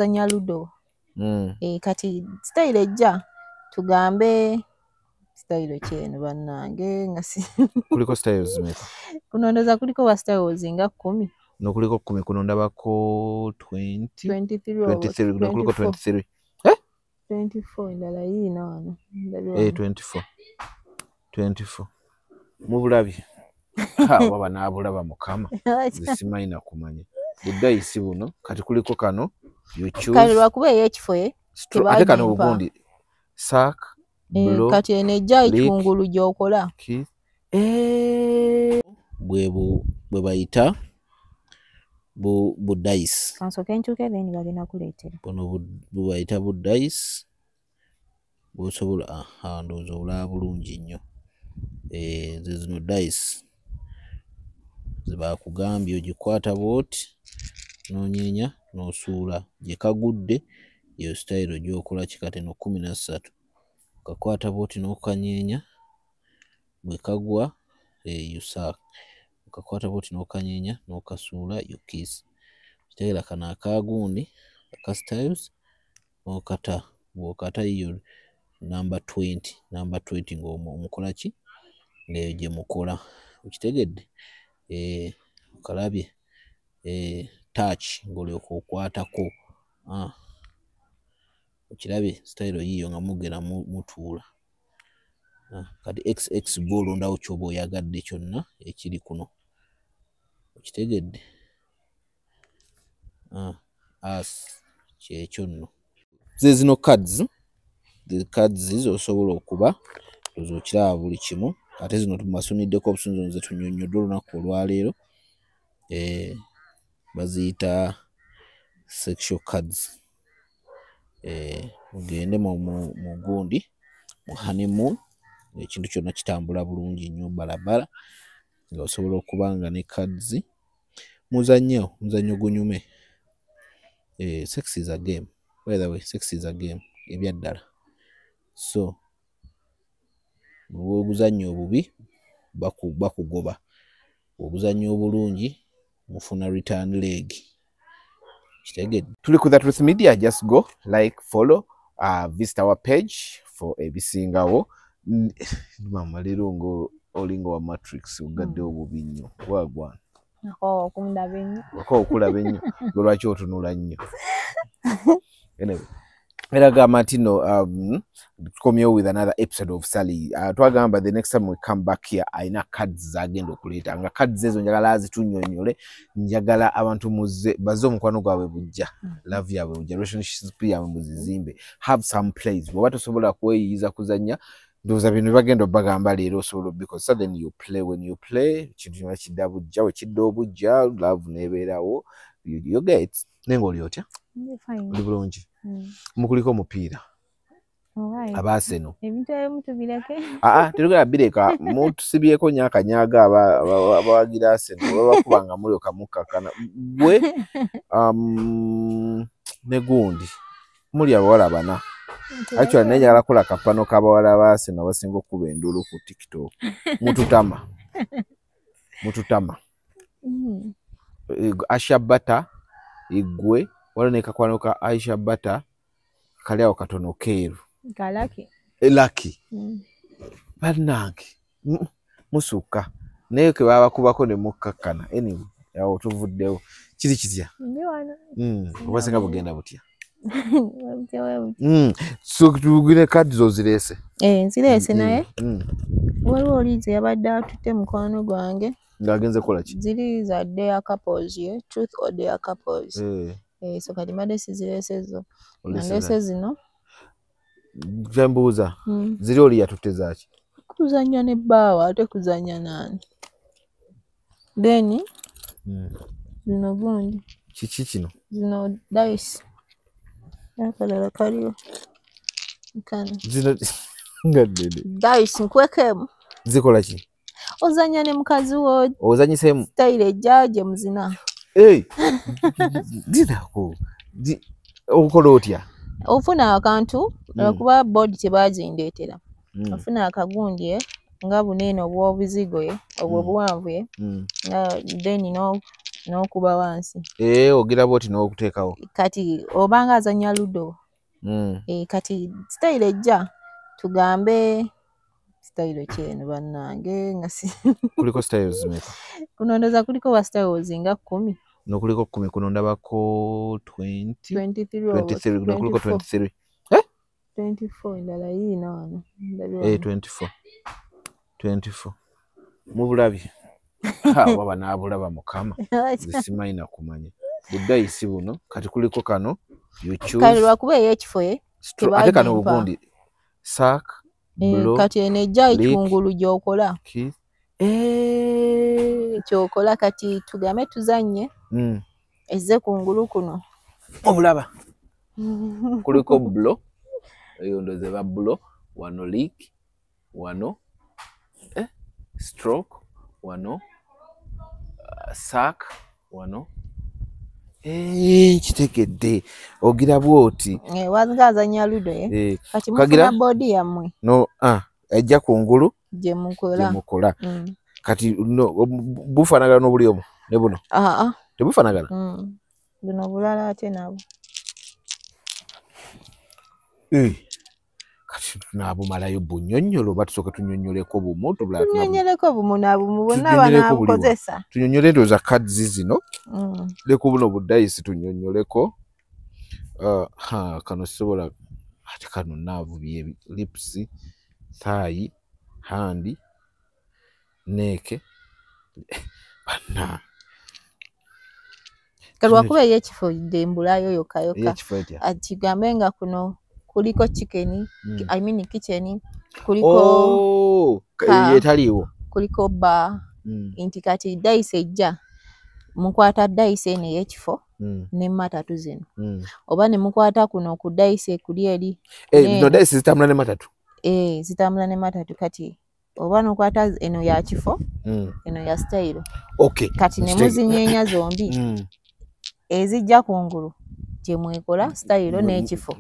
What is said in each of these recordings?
bazanya ludo. Kati style ejja tugambe style kyeno bannange nga si kuliko styles zimeka kunondoza kuliko wa styles nga 10 no kuliko 10 kuno ndabako 20 23 no kuliko 23 24 ndala yina wano 24 mubulabi baba nabulaba mukama zisimaina kumanya buddaisi buno kati kuliko kano you choose kale lwakuba ekifo ate kano obundi sak kati enejja ekungulu gyokola bwe bayita buddaisi kansoke nchuke then bagenda kuleetera buno bayita buddaisi bwosobola ndowooza olaba bulungi nnyo ze zino daisi zebakugambye ogikwata bwoti nonyeenya nosuula gye kagudde yo style gyokola kikate no 13 kakwata bwoti n'okanyeenya bwe kagwa yusaaka kakwata bwoti n'okanyeenya n'okasuula yukisa kitegeera kana akagundi aka styles n'okata bw'okata yo number 20 ng'omukola ki ng'eyo gye mukola okitegedde okalabye touch ng'olyoka okwatako okirabye style yiyo nga mugera mutuula kati xx gw'olondawo kyoba oyagadde kyonna ekiri kuno okitegedde kyekyo nno ze zino cards zosobola okuba okiraba buli kimu ate zino tumasuniddeko obusunzi ze tunyonnyodde olunaku olwaleero baziyita sexual cards mugende mu gundi mu honeymoon ekintu kyonna kitambula bulungi nnyo balabala nga osobola okuba nga ne cards muzannyo gunyume sex is a game by the way sex is a game ebyaddala so obuzannyo obubi bakugoba obuzannyo obulungi mufuna return leg kitegedde tuli ku The Truth Media. Just go like, follow, visit our page for ebisingawo mama lero ngo olingo wa matrix ugadde obubi nnyo wagwana okulaba ennyo lwaki otunula nnyo anyway Eraga Martino tukomyewo with another episode of Sally. Twagamba the next time we come back here aina cards zagenda okuleta nga cards ezo njagala azitunyonyole njagala abantu muze bazo omukwano gwabwe bujja love yabwe bujja relationship yabwe muzizimbe have some plays bw'oba tosobola kweyiza kuzanya ndoza bino bagenda bagamba leero osobola because suddenly you play when you play kintu kyonna kidda bujja we kidda obujja love nebeerawo you get nengo oli otya oli bulungi mukuliko omupiira abaaseno ebintu ebimu bireke terugera bireka mutusibyeko nnyo akanyaga abawagira Arsenal babakubanga mulyoka mukkakana gwe ne gundi muli abawala bana actually nenjagala kola kapano k'abawala ba Arsenal basinga okuba endulu ku TikTok mututama Aisha Bata igwe wala ne kakwano ka Aisha Bata kali awo katono keeru galaki elaki bannange musuka naye ke baba kubako ne mukkakana anyway yawo tuvuddewo kiri kitya ndi wano obasinga bugenda butya so tugire kadi zo zirese nzirese naye waliwo olize yabadde atutte mukwano gwange ngagenze kola ki ziri za their couples truth or their couples so kati madde sizirese zo ndese zino jambuza ziri oli yatutte zaki kuzanya ne bawa ate kuzanya nani then zino gundi kiki kino zino dice akalala kaliyo kana zino ngadede dice nkwekemu zikola ki ozanya ne mukazi wo ozanyisemu style jaje muzina dinako okola otya ofuna akantu kuba board tebazindeetera ofuna akagundi nga bunene obw'obuzigo ye obw'obuwanvu ye then n'okuba wansi. Ogira bwoti n'okuteekawo. Kati obanga azannya ludo. Kati style ejja tugambe style kyeno bannange nga si kuliko styles zimeka? Kuno ndoza kuliko wa styles nga 10. No kuliko 10 kuno ndabako 20 23 no kuliko 23. 24 ndala yina wano. 24 mubulabi baba nabulaba mukama zisimaina kumanya budayisi buno kati kuliko kano you choose kali lwakuba ekifo ate kano obundi sak blow kati enejja ekungulu gyokola kyokola kati tugambe tuzanye ezze kungulu kuno obulaba kuliko blow eyo ndoze ba blow wano leak wano stroke wano sak wano kitegedde ogira bwoti wazanya ludo kati mufuna body yammwe no ejja kungulu gye mukola kati bufanagana n'obuli omu ne buno tebufanagana buno bulala ate nabo kati nabumalayo bunyonyolo batusooka tunyonyoleko bumu tunyonyoleko bumu nabumu bonna banabukozesa tunyonyole ndoza kadzi zino leku buno budayisi tunyonyoleko kano sobola ate kano naavu bye lips thigh hand neck bana kalwakuba ekifo dembulayo yokayoka atigambe nga kuno kuliko chicken I mean kitchen kuliko yetaliwo kuliko bar inti kati dice ejja mukwata dice ene yekifo ne matatu zino oba ne mukwata kuno ku dice kuli eri no dice zitamula ne matatu zitamula ne matatu kati oba nokwata eno ya kifo eno ya style kati ne muzinyenya zombi ezijja kungulu gye mwekola style n'ekifo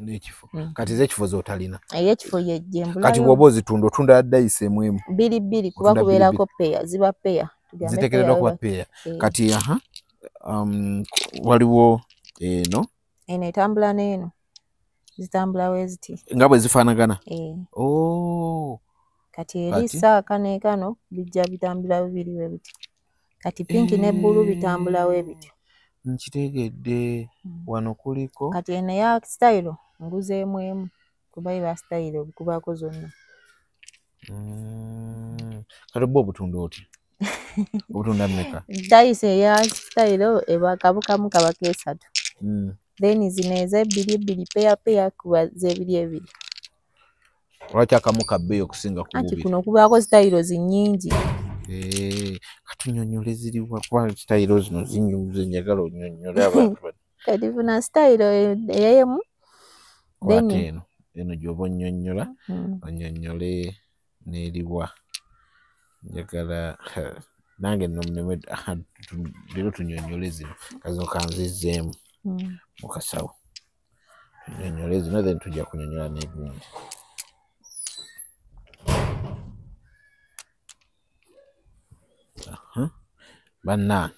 kati z'ekifo z'otalina ekifo yejjembula kati bw'oba ozitunda otunda dayise mwemu bbiri kuba kubeerako peya ziba peya ziteekeddwa kuba peya kati waliwo eno etambula n'eno zitambula weziti nga bwe zifaanagana kati eri saaka n'ekano bijja bitambula bibiri webiti kati pinki ne bbulu bitambula webityo nkitegedde wano kuliko kati eno ya style nguzeemu emu kuba iba style okubaako zonna kati oba obutunda otya obutunda mmeka dayise eya style eba kabukamu kabaka 3 then zino ez'ebbiri peya kuba z'ebiri ebiri lwaki akamu kabbeeyi okusinga ku bubiri kuno kubaako style zinnyingi katunyonyole ziriwa kuba style zino zinyuze njagala onyonyole abantu kati funa style eyemu then eno gyoba onyonyola onyonyole n'eriwa njagala nange nomneme leero tunyonyole zino kazino kanzizeemu mu kasawo tunyonyole zino then tujja kunyonyola n'egundi banna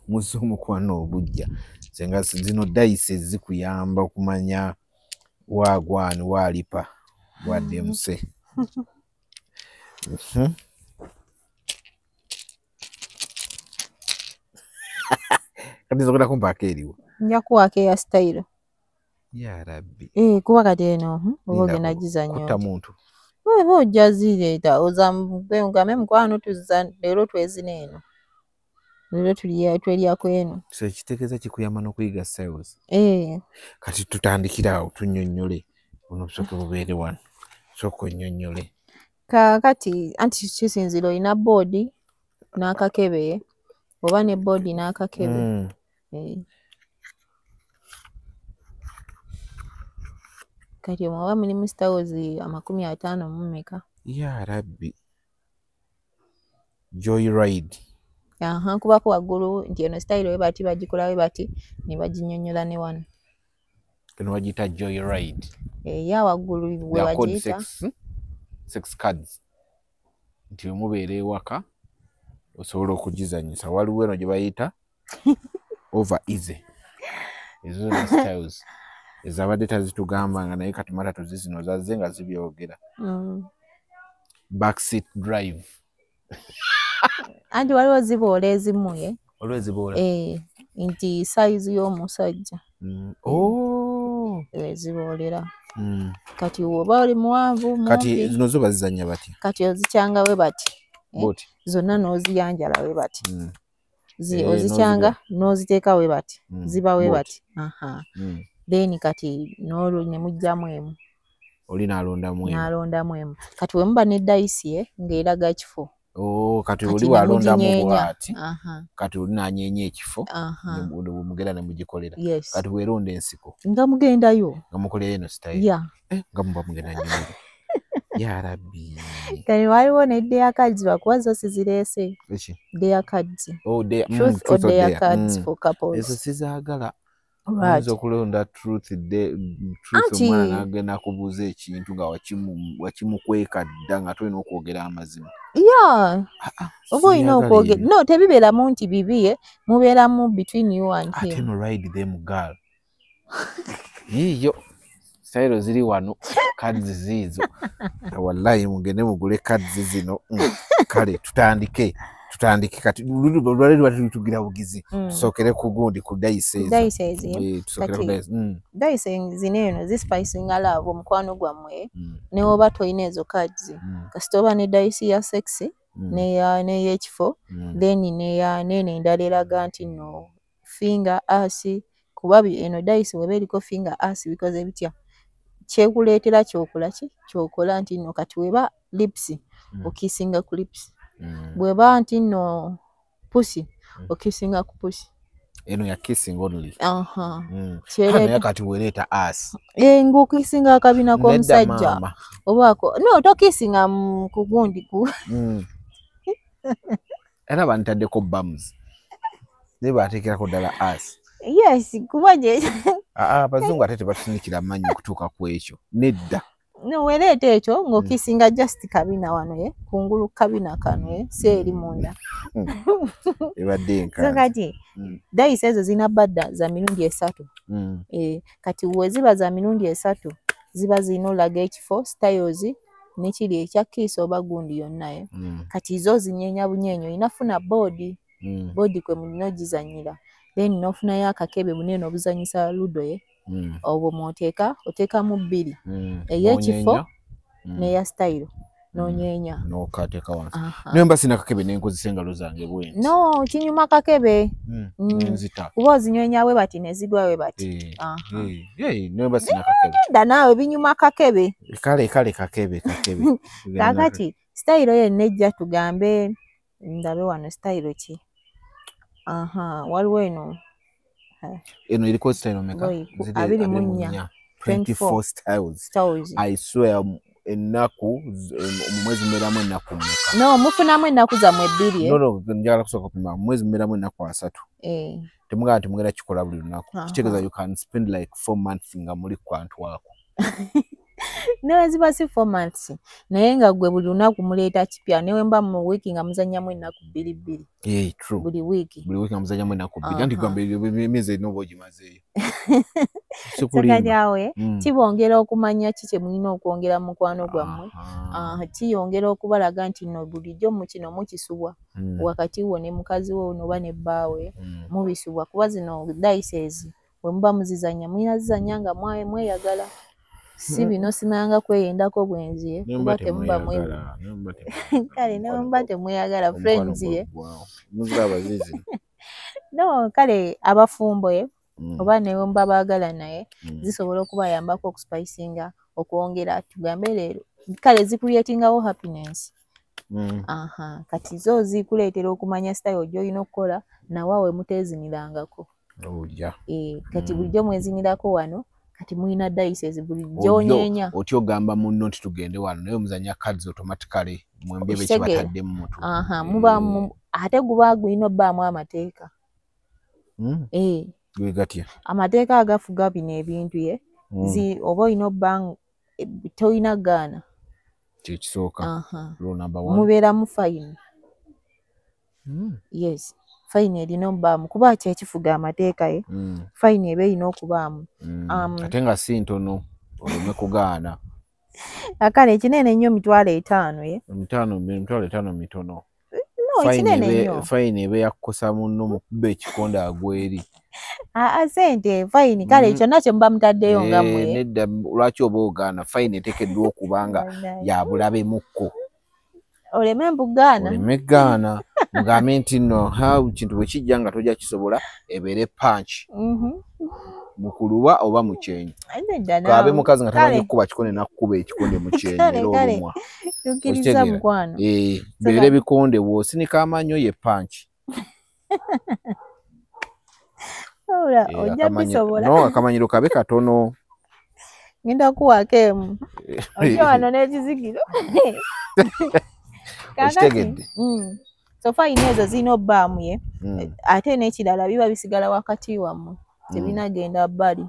muzi omukwano obujja senga zino dayise zikuyamba okumanya wagwani walipa wadde muse kati nzogera kumpaako eriwo nja kuwaako eya style ya rabbi kuba kati eno oba ogenda gizanyo kutta muntu oba ojja zireeta ozamugame mukwano tuzza leero twezina eno leero tweryako eno so ekitegeeza kikuyamba n'okuyiga styles kati tutandikira awo tunyonyole buno busooke bubeere wano sooka onnyonnyole kakati anti kisinzira olina boodi n'akakebe oba ne boodi n'akakebe kati omwaba mulimu styles 50 mumeka ya rabbi joyride kubako waggulu nti eno style webati bagikola webati ne baginyonnyola ne wano keno bagiyita joyride ya waggulu we bagiyita 6 cards nti wemubeera ewaka osobola okugizanyisa waliwo eno gye bayita over easy ezo the styles ezabadde tazitugamba nga naye kati mata tuzizino zazze nga zibyogera backseat drive anti waliwo ziboola ezimuye olweziboola nti size y'omusajja eziboolera kati oba oli muwanvu kati zino zo bazizannya batya kati ozikyanga we bati zonna n'oziyanjala we bati ozikyanga n'oziteeka we bati ziba we bati then kati n'olwo ne mujjamu emu oli n'alondamu emu kati we muba ne dayisi ng'eraga kifo kati oli walondamu bwati kati oli nanyeenya ekifo mugenda ne mugikolera kati weeronda ensiko nga mugendayo nga mukolera eno style nga muba mugenda nnyo ya rabbi kati waliwo ne deya cards bakuba zo sizireese deya cards truth or deya cards for couples ezo sizaagala oyinza okulonda truth omwana n'agenda kubuuza ekintu nga wakimukweka dda nga tolina okwogera amazima oba olina okwogera no tebibeeramu nti bibi mubeeramu between you and him ate no ride them girl yiyo style ziri wano cards ziizo wallahi mugende mugule cards zino kale tutandike kati lwali tugira bugizi tusokere ku gundi ku dayise zino eno zispicinga love omukwano gwammwe ne oba toyina ezo cards kasita oba ne dayisi ya sexy n'eyekifo then nene endala eraga nti no finger ass kuba eno dayisi weba eriko finger ass bikoze bitya kyekuleetera kyokola nti no kati weba lips okisinga ku lips bweba nti no pussy okisinga ku pussy eno ya kissing only ya kati wereeta ass ng'okisinga akabina k'omusajja obaako no tokisinga ku gundi ku era bantaddeko bums naye bateekerako ddala ass yes kuba gye abazungu ate tebatufunikira amanyi okutuuka ku ekyo nedda wereeta ekyo ng'okisinga just kabina wano kungulu kabina kano seeri munda ebadde enkanzi kati dayisi ezo zina badda za mirundi 3 kati weziba za mirundi 3 ziba zirina olaga ekifo styles nekiri ekya kiisa oba gundi yonna kati zo zinyeenya bunyeenya inafuna boodi kwe mulina ogizannyira then nofunayo akakebe bunene obuzanyisa ludo obwo oteekamu 2 ey'ekifo n'eya style n'onyeenya n'okateeka wansi naye mba sina kakebe n'enkozesa engalo zange bwenti no kinyuma kakebe kuba ozinywenya we bati ne zigwa we bati naye mba sina kakebe dda naawe binyuma kakebe kale kakebe kakati style yenna ejja tugambe ndabe wano style ki waliwo eno eriko style meka 24 24 styles I swear ennaku mwezi mmeramu ennaku mmeka no mufunamu ennaku zammwe 2 no njagala kusooka kupima mwezi mmeramu ennaku 3 temugamba temugenda kikola buli lunaku kitegeeza you can spend like 4 months nga muli ku kantu ako newe ziba si 4 months naye nga gwe buli lunaku muleeta kipya newe mba mu wiiki nga muzannyamu ennaku 2 true buli wiiki nga muzannyamu ennaku 2 anti gwambe emyezi erina oba ogimazeeyo sekajaawe kibongera okumanya ki kye mulina okwongera mu mukwano gwammwe kiyongera okubalaga nti no bulijjo mu kino mukisubwa wakati wo ne mukazi wo noba ne bbaawe mubisubwa kuba zino dayisezi bwe muba muzizannya mulina zizannya nga mweyagala si bino simanga kweyendako bwenzi kuba temuba kale ne muba temweyagala friends no kale abafumbo oba newe mba baagala naye zisobola okubayambako okuspicinga okwongera tugambe leero kale zikuleetingawo happiness kati zo zikuleetera okumanya style gy'olina okukola nawaawe muteezinirangako kati bulijjo mwezinirako wano kati mulina dayisezi bulijjo onyeenya oti ogamba munno nti tugende wano naye muzanya cards automatically mwembye bekibataddemu mutu muba ate guba gulina obbaamu amateeka gatya amateeka agafuga bino ebintu oba olina obba tolina gaana kyekisooka mubeeramu fayini yes fine erina obbaamu kuba kyekifuga amateeka ye fine eba erina okubaamu ate nga si ntono oleme kugaana akale ekinene nnyo 5,000 ye 5,000 mitono fine eba yakukosa munno mukuba ekikonde agweri sente fine kale kyonna kye muba mutaddeyo nga mmwe nedda lwaki oba ogaana fine eteekeddwa okubanga yabulabe mukko oleme mbugaana oleme gaana mugambe nti nno kintu bwe kijja nga tojja kisobola ebeere punch mukuluba oba mukyenyi kabe mukazi nga tamanyi kukuba kikonde nakkuba ekikonde mukyenyi era olumwa tukiriza mukwano beere bikonde bwosinika amanyo ye punch ojja bisobola no akamanyiro kabe katono ngenda kuwako emu ojja wano n'ekizigiro okitegedde so fine ezo zirina obbaamu ye ate n'ekirala biba bisigala wakati wammwe tebinagenda bbali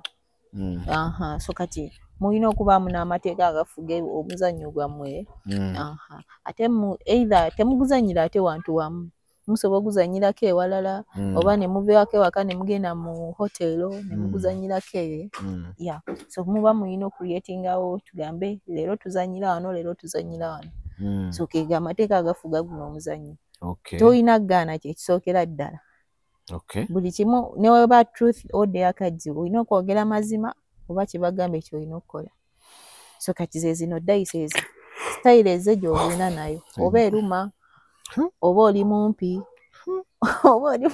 so kati mulina okubaamu n'amateeka agafuga omuzannyo gwammwe ate either temuguzanyira ate wantu wamu musobola okuzanyirako ewalala oba ne muveeko ewaka ne mugenda mu hotelo ne muguzanyirako eyo so muba mulina okucreatingawo tugambe leero tuzanyira wano leero tuzanyira wano so kega amateeka agafuga guno omuzannyo tolina kugaana kyekisookera ddala buli kimu neweba truth ode akadzibu olina okwogera mazima oba kyebagambye kyolina okukola so kati ze zino dice ezo style ezo gyolina nayo oba eruma oba oli mumpi oba oli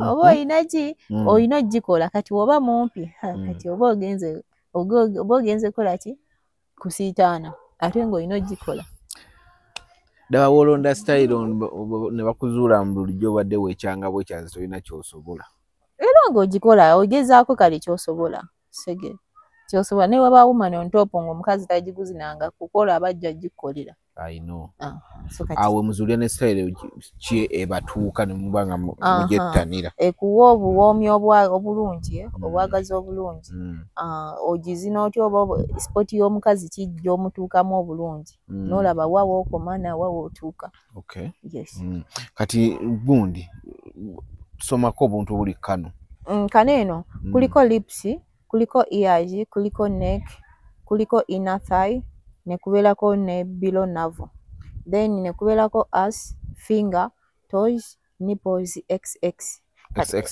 oba olina ki olina ogikola kati oba mumpi kati oba ogenze kola ki kusiitaana ate ng'olina ogikola ddala wolonda style ne bakuzuula mu bulijjo obadde weekyanga bwekyazi tolina kyosobola era ng'ogikola ogezaako kale kyosobola sege kyosobola ne waba woman on top ng'omukazi tagiguzinanga kukola abajja gikolera I know awe muzuulya ne style ki ebatuuka ne muba nga mugyettanira ekuwa obuwoomi obulungi obwagazi obulungi ogizina otya oba sipoti y'omukazi kijja omutuukamu obulungi n'olaba wa wookoma nawa wootuuka kati gundi somako obuntu obuli kano kano eno kuliko lips kuliko ears kuliko neck kuliko inner thigh ne kubeerako ne below navel then ne kubeerako ass finger toes nipples xx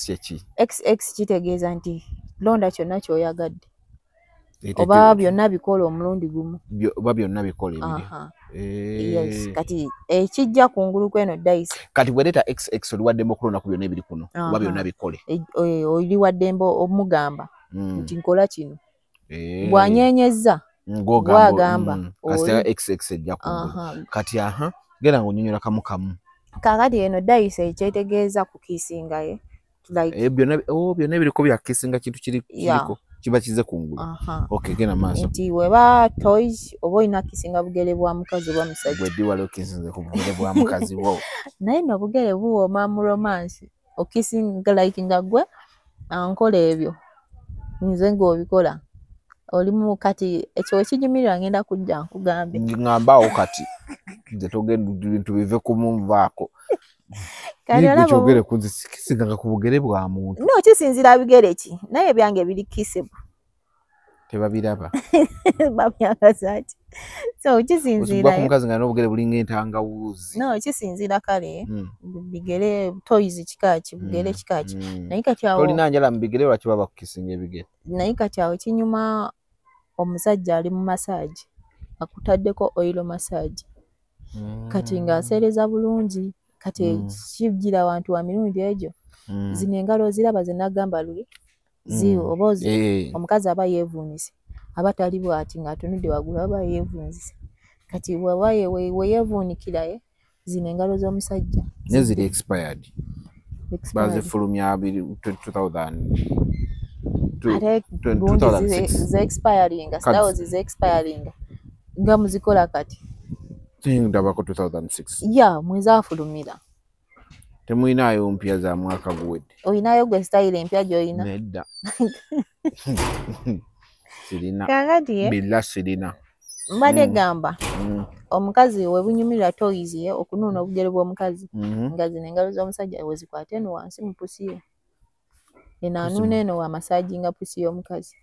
kyeki xx kitegeeza nti londa kyonna kyoyagadde oba byonna bikola omulundi gumu oba byonna bikola yes kati ekijja kungulu kweno dice kati bwereeta xx oliwaddembe okulonda ku byonna ebiri kuno oba byonna bikole oliwaddembe omugamba nti nkola kino bw'anyenyezza gwagamba kasita xx ejja kungulu kati genda ng'onyonyola kamu kamu kakati eno dice ekyetegeeza kukiisinga ye byonna ebiriko bya kiisinga kintu kiriko kiba kize kungulu genda maaso nti weba toys oba olina kiisinga bugere bwa mukazi oba musajja bweddi wali okiisinze ku bugere bwa mukazi wo naye no bugere buwooma mu romance okiisinga like nga gwe nkola ebyo nze ng'obikola olimu kati ekyo ekinyumirwa ngenda kujja nkugambe ngambaawo kati nze togenda bintu bive kumunvaako kyogere kisinga ku bugere bwa muntu no kisinzira bigere ki naye byange biri kisibu tebabiraba bamyakazaki so kisinzira omukazi nga n'obugere bulinga entangawuuzi no kisinzira kale bigere toys kikaki bugere kikaki naye kati awo olina njala mu bigere lwaki baba kukisinga ebigere naye kati awo kinyuma omusajja ali mu massage akutaddeko oil massage kati ng'aseereza bulungi kati kijjira wantu wa mirundi egyo zino engalo ziraba ze nagamba luli obozi omukazi aba yeevuunise aba tali bw'ati ng'atunudde waggulu aba yeevuunise kati we yeevuunikira zino engalo z'omusajja ne ziri expired bazifulumya 2006 ze-expiringa sidawo zize-expiringa nga muzikola kati ndabako 2006 ya mwezafulumira temulinayo mpya za mwaka guwedde olinayo gwe style empya gy'olina nedda sirina kakati billa sirina mbadde gamba omukazi we bunyumirira toys ye okunuuna obugere bw'omukazi nga zino engalo z'omusajja we zikwate eno wansi mu pusi ye eno anuuna eno wa masaji nga pusi y'omukazi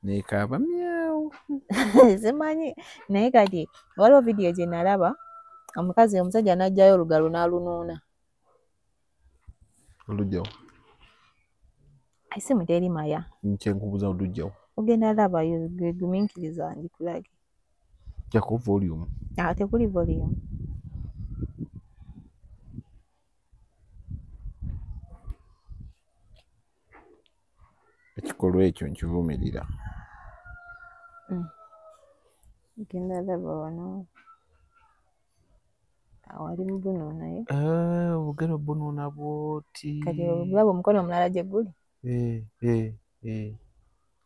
nekaaba myawu simanyi naye kati waliwo vidiyo gye nalaba omukazi omusajja n'ajjayo olugalo n'alunuuna olugjawo esimu teri maya nkyenkubuza olugjawo ogenda labayo guminkiriza ndikulage jako volume tekuli volume ekikolwa ekyo nkivumirira ogenda laba wano awali bunuuna ye obugere bunuuna bwoti kati olaba omukono omulala gye guli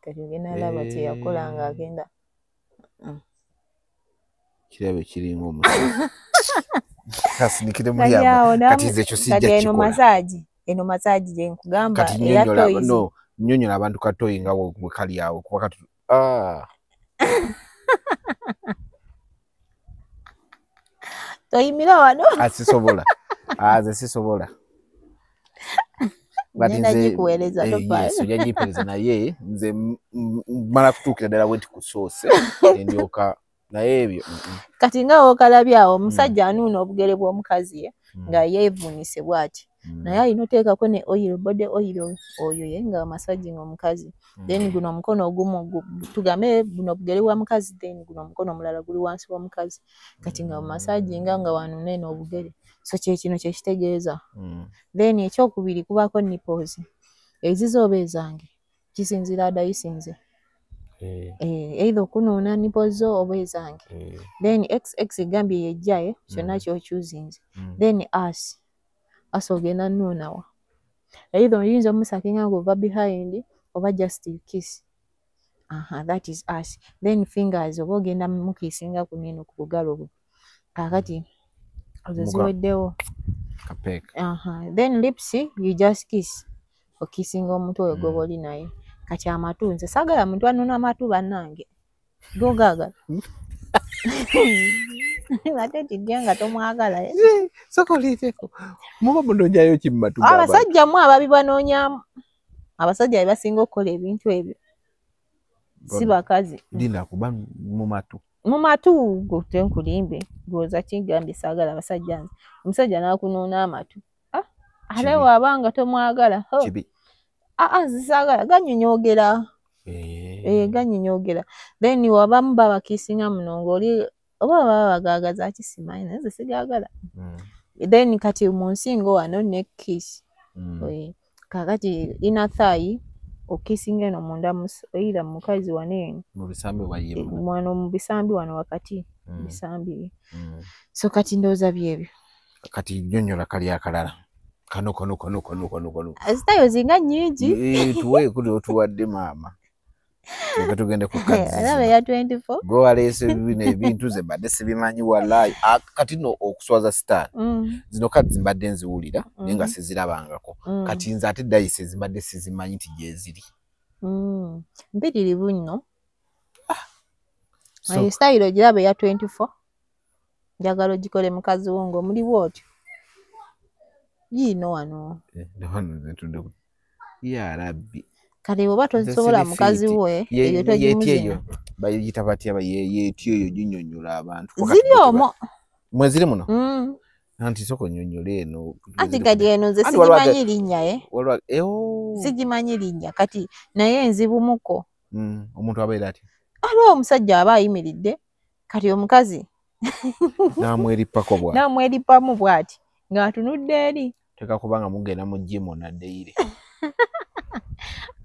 kati ogenda laba kyeyakola nga agenda kirabe kiringa omusazi kasinikire muyamba kati nze ekyo sijja kikola eno masaji gye nkugamba kati nnyonnyola abantu katoyi nga bwe kali awo kuba kati toyimira wano sisobola nze sisobola sojja njipereza naye nze mala kutuukira ddala bwe nti kusoose endyoka naye ebyo kati nga wokalabye awo omusajja anuuna obugere bw'omukazi ye nga yeevuunise bw'ati naye alina oteekako ne oil body oil oyo ye nga masaginga omukazi then guno omukono ogumu tugambe buno obugere bwa mukazi then guno omukono omulala guli wansi w'omukazi kati nga masaginga nga wanuuna eno obugere so kyekino kyekitegeeza then ekyokubiri kubaako nipples ezizo oba ezange kisinzira adayisinze either okunuuna nipples zo oba ezange then xx egambye yejjaye kyonna kyokyuzinze then as ogenda nnuunawa either oyinza omusakinga ng'ova behind oba just you kiss that is us then fingers oba ogenda mukisinga kuneno ku bugalo bwe kakati ozo ziweddewo then lips you just kiss okisinga omutwe oyo gwoba oli naye kati amatu nze saagala muntu anuuna amatu bannange gogaagala ate kijja nga tomwagala sokoliteko muba munonyayo ki mumatu abasajja mu ababi banoonyamu abasajja be basinga okukola ebintu ebyo si bakazi linda kuba mu matu tenkulimbe goza kigambye saagala abasajja nze omusajja n'akunuuna amatu ate waabanga tomwagala zisaagala gannyonyoogera gannyonyoogera then wabamu babakiisinga muno ng'oli oba baba bagaagaza kisimanyi naye nze sigaagala then kati mu nsingo wano ne kiss kakati inner thigh okisinga eno munda oyira mukazi wano eno wano mu bisambi wano wakati bisambi so kati ndowooza byebyo kati nnyonnyola kali akalala kano zitayo zinga nnyingi tuwe kuli otuwadde maama tugende ku alaba ya 24 go waleese bino ebintu ze mbadde sibimanyi wallahi kati no okuswaza star zino kati zimbadde nziwulira naye nga sizirabangako kati nze ate dayise zimbadde sizimanyi nti gyeziri mpitirivu nno style giraba ya 24 njagala ogikole mukazi wo ng'omuliwo otyo yino wano ya rabbi kale oba tosobola mukazi we eyo togimuzina bayita batya yeetyo eyo ginyonnyola abantu ziri omwo mwe ziri muno anti soko nnyonnyola eno anti kati eno nze sigimanyi linnya sigimanyi linnya kati naye nzibumuko omuntu abeera atya aliwo omusajja aba ayimiridde kati omukazi namweripamu bw'ati ng'atunudde eri teka kubanga mugenda mu gym naddeire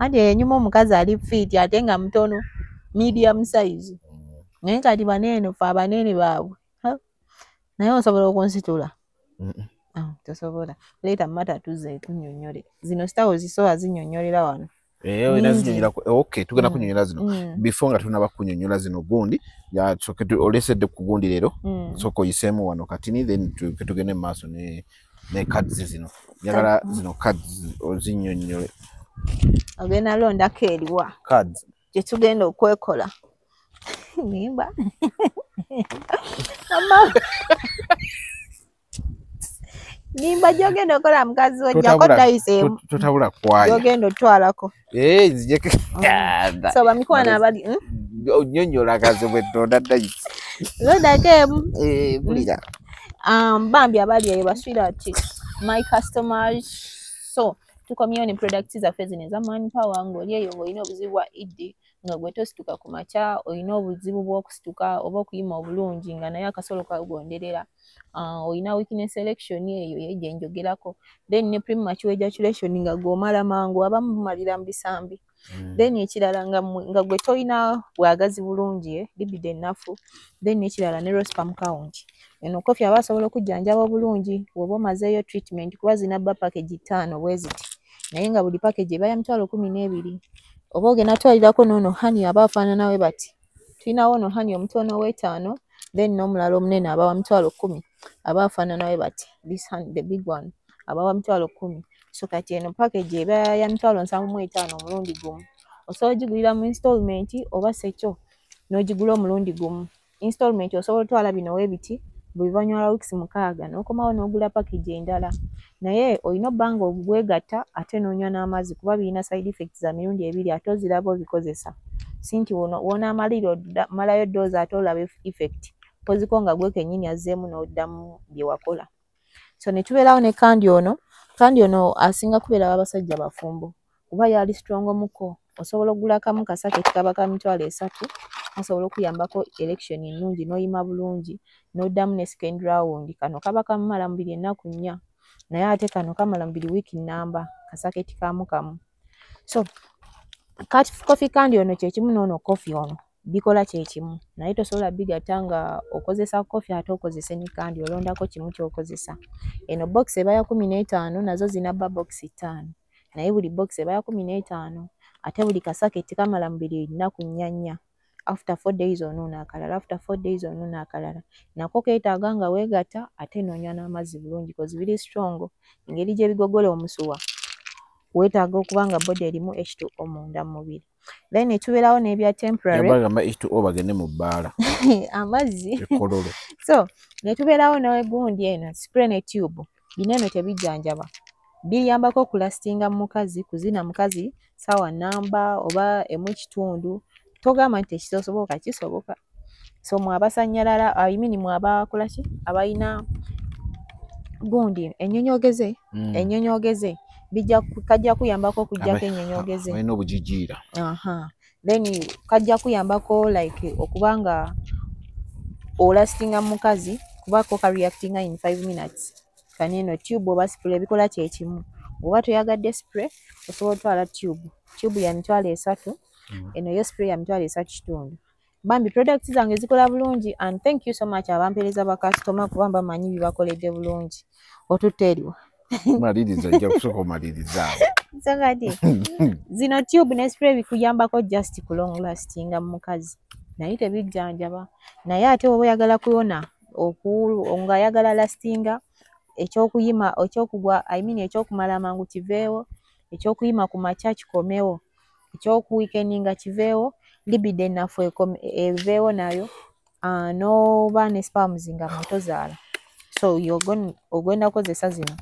anti enyuma omukazi ali fit ate nga mutono medium size naye kati baneeno fe abanene baabwe naye osobola okunsitula tosobola leeta matatu ze tunyonyole zino sitawo zisoba zinyonyolera wano tugenda kunyonyola zino before nga tunaba kunyonyola zino gundi olesedde ku gundi leero sooka oyiseemu wano katini then tugende mu maaso ne cards zino njagala zino cards ozinyonyole ogenda londako eriwa cards gyetugenda okwekola Nimba. Mama. Nimba jogendo kola mkazi wajja ko dayise. Totabula kwaya. Jogendo twalako. Nzijeke. So bamikwana abali. Onyonyola kaze bwedonda dayise. Loda kem. Bulira. Bambi abali eyo baswira ati my customers. So tukomyeyo ne products za fezine za manpower ngoli eyo olina obuzibu bwa iddi nga gwe tosituka ku makya olina obuzibu bw'okusituka oba okuyima obulungi nga naye akasolo kagonderera. Olina weakness selection eyo yeje njogerako. Then ne premature ejaculation nga gomala mangu abamu bumalira mu bisambi. Then ekirala nga gwe toyina bwagazi bulungi libido ennafu. Then ekirala ne sperm count. Eno kofi abasobola okujjanjaba bulungi woba omazeeyo treatment kuba zinabba package 5 bweziti. Naye nga buli package eba ya $12. Oba ogenda twalirako n'ono hani aba afaananawe bati. Tulinawo ono hani omutono w'ettaano, then n'omulala omunene aba wa $10 aba afaananawe bati. This hand, the big one, aba wa $10. So kati eno package eba ya $75 omulundi gumu. Osobola ogigulira mu installment oba sekyo n'ogigula omulundi gumu. Installment osobola otwala bino webiti buli luvannyuma lwa weeks 6 n'okomawo n'ogula package endala. Naye olina obbanga obwegatta ate n'onywa n'amazzi kuba birina side effects za mirundi 2 ate oziraba obikozesa. Sinti wonaamalira malayo doozi ate olaba effect. Koziko nga gwe kennyini azzeemu n'oddamu bye wakola. So ne tubeerawo ne kandi ono asinga kubeera abasajja bafumbo. Kuba yali strong muko. Osobola okugula kamu kasaketi kaba ka $3. Osobola okuyambako election ennungi n'oyima bulungi n'oddamu ne second round. Kano kaba kamala mu 2 ennaku 4. Naye ate kano kamala mu 2 week namba kasaketi kamu. So coffee kandi ono kyekimu n'ono coffee ono bikola kyekimu. Naye tosobola bigatta nga okozesa coffee ate okozese ne kandi olondako kimu ky'okozesa. Eno box eba ya 15 nazo zinabba box 5. Naye buli box eba ya 15 ate buli kasaketi kamala mu 2 ennaku 4. After 4 days onuuna akalala, after 4 days onuuna akalala. Nako keetaaga nga weegatta ate n'onywa n'amazzi bulungi kozi biri strong. Engeri gye bigogola omusuwa weetaaga okuba nga body erimu H2O munda mu mubiri. Then tubeerawo n'ebya temporary. Yabagamba H2O bagende mu bbaala. Amazzi. Ekololo. So ne tubeerawo n'egundi eno spray ne tube. Bino eno tebijjanjaba. Biyambako kulastinga mukazi, kuzina mukazi sawa namba oba emu togamba nti kisoboka kisoboka. So mwabasanyalala ayimini mwabakola ki abayina gundi ennyonyogeze ennyonyogeze kajja kuyambako kujjako ennyonyogeze ayina obujijiira. Then kajja kuyambako like okubanga olastinga mukazi kubako ka reacting in 5 minutes. Kaneno tube oba spray bikola kyekimu. Oba toyagadde spray osobola otwala tube ya $3. Eno yo spray ya $3.5. Bambi products zange zikola bulungi and thank you so much abampereza ba customer kubamba manyi bibakoledde bulungi. Otuteriwa. Maliriza nja kusoko maliriza. Sangati. Zino tube ne spray bikuyambako just ku long lasting mukazi. Naye tebijjanjaba. Naye ate oba oyagala kuwona nga yagala lastinga ekyokuyima ekyokugwa ekyokumala amangu kiveewo ekyokuyima ku makya kikomewo ekyokuweekendinga kiveewo libido ennafu eveewo nayo n'oba ne spams nga mutozaala. So ogenda kukozesa zino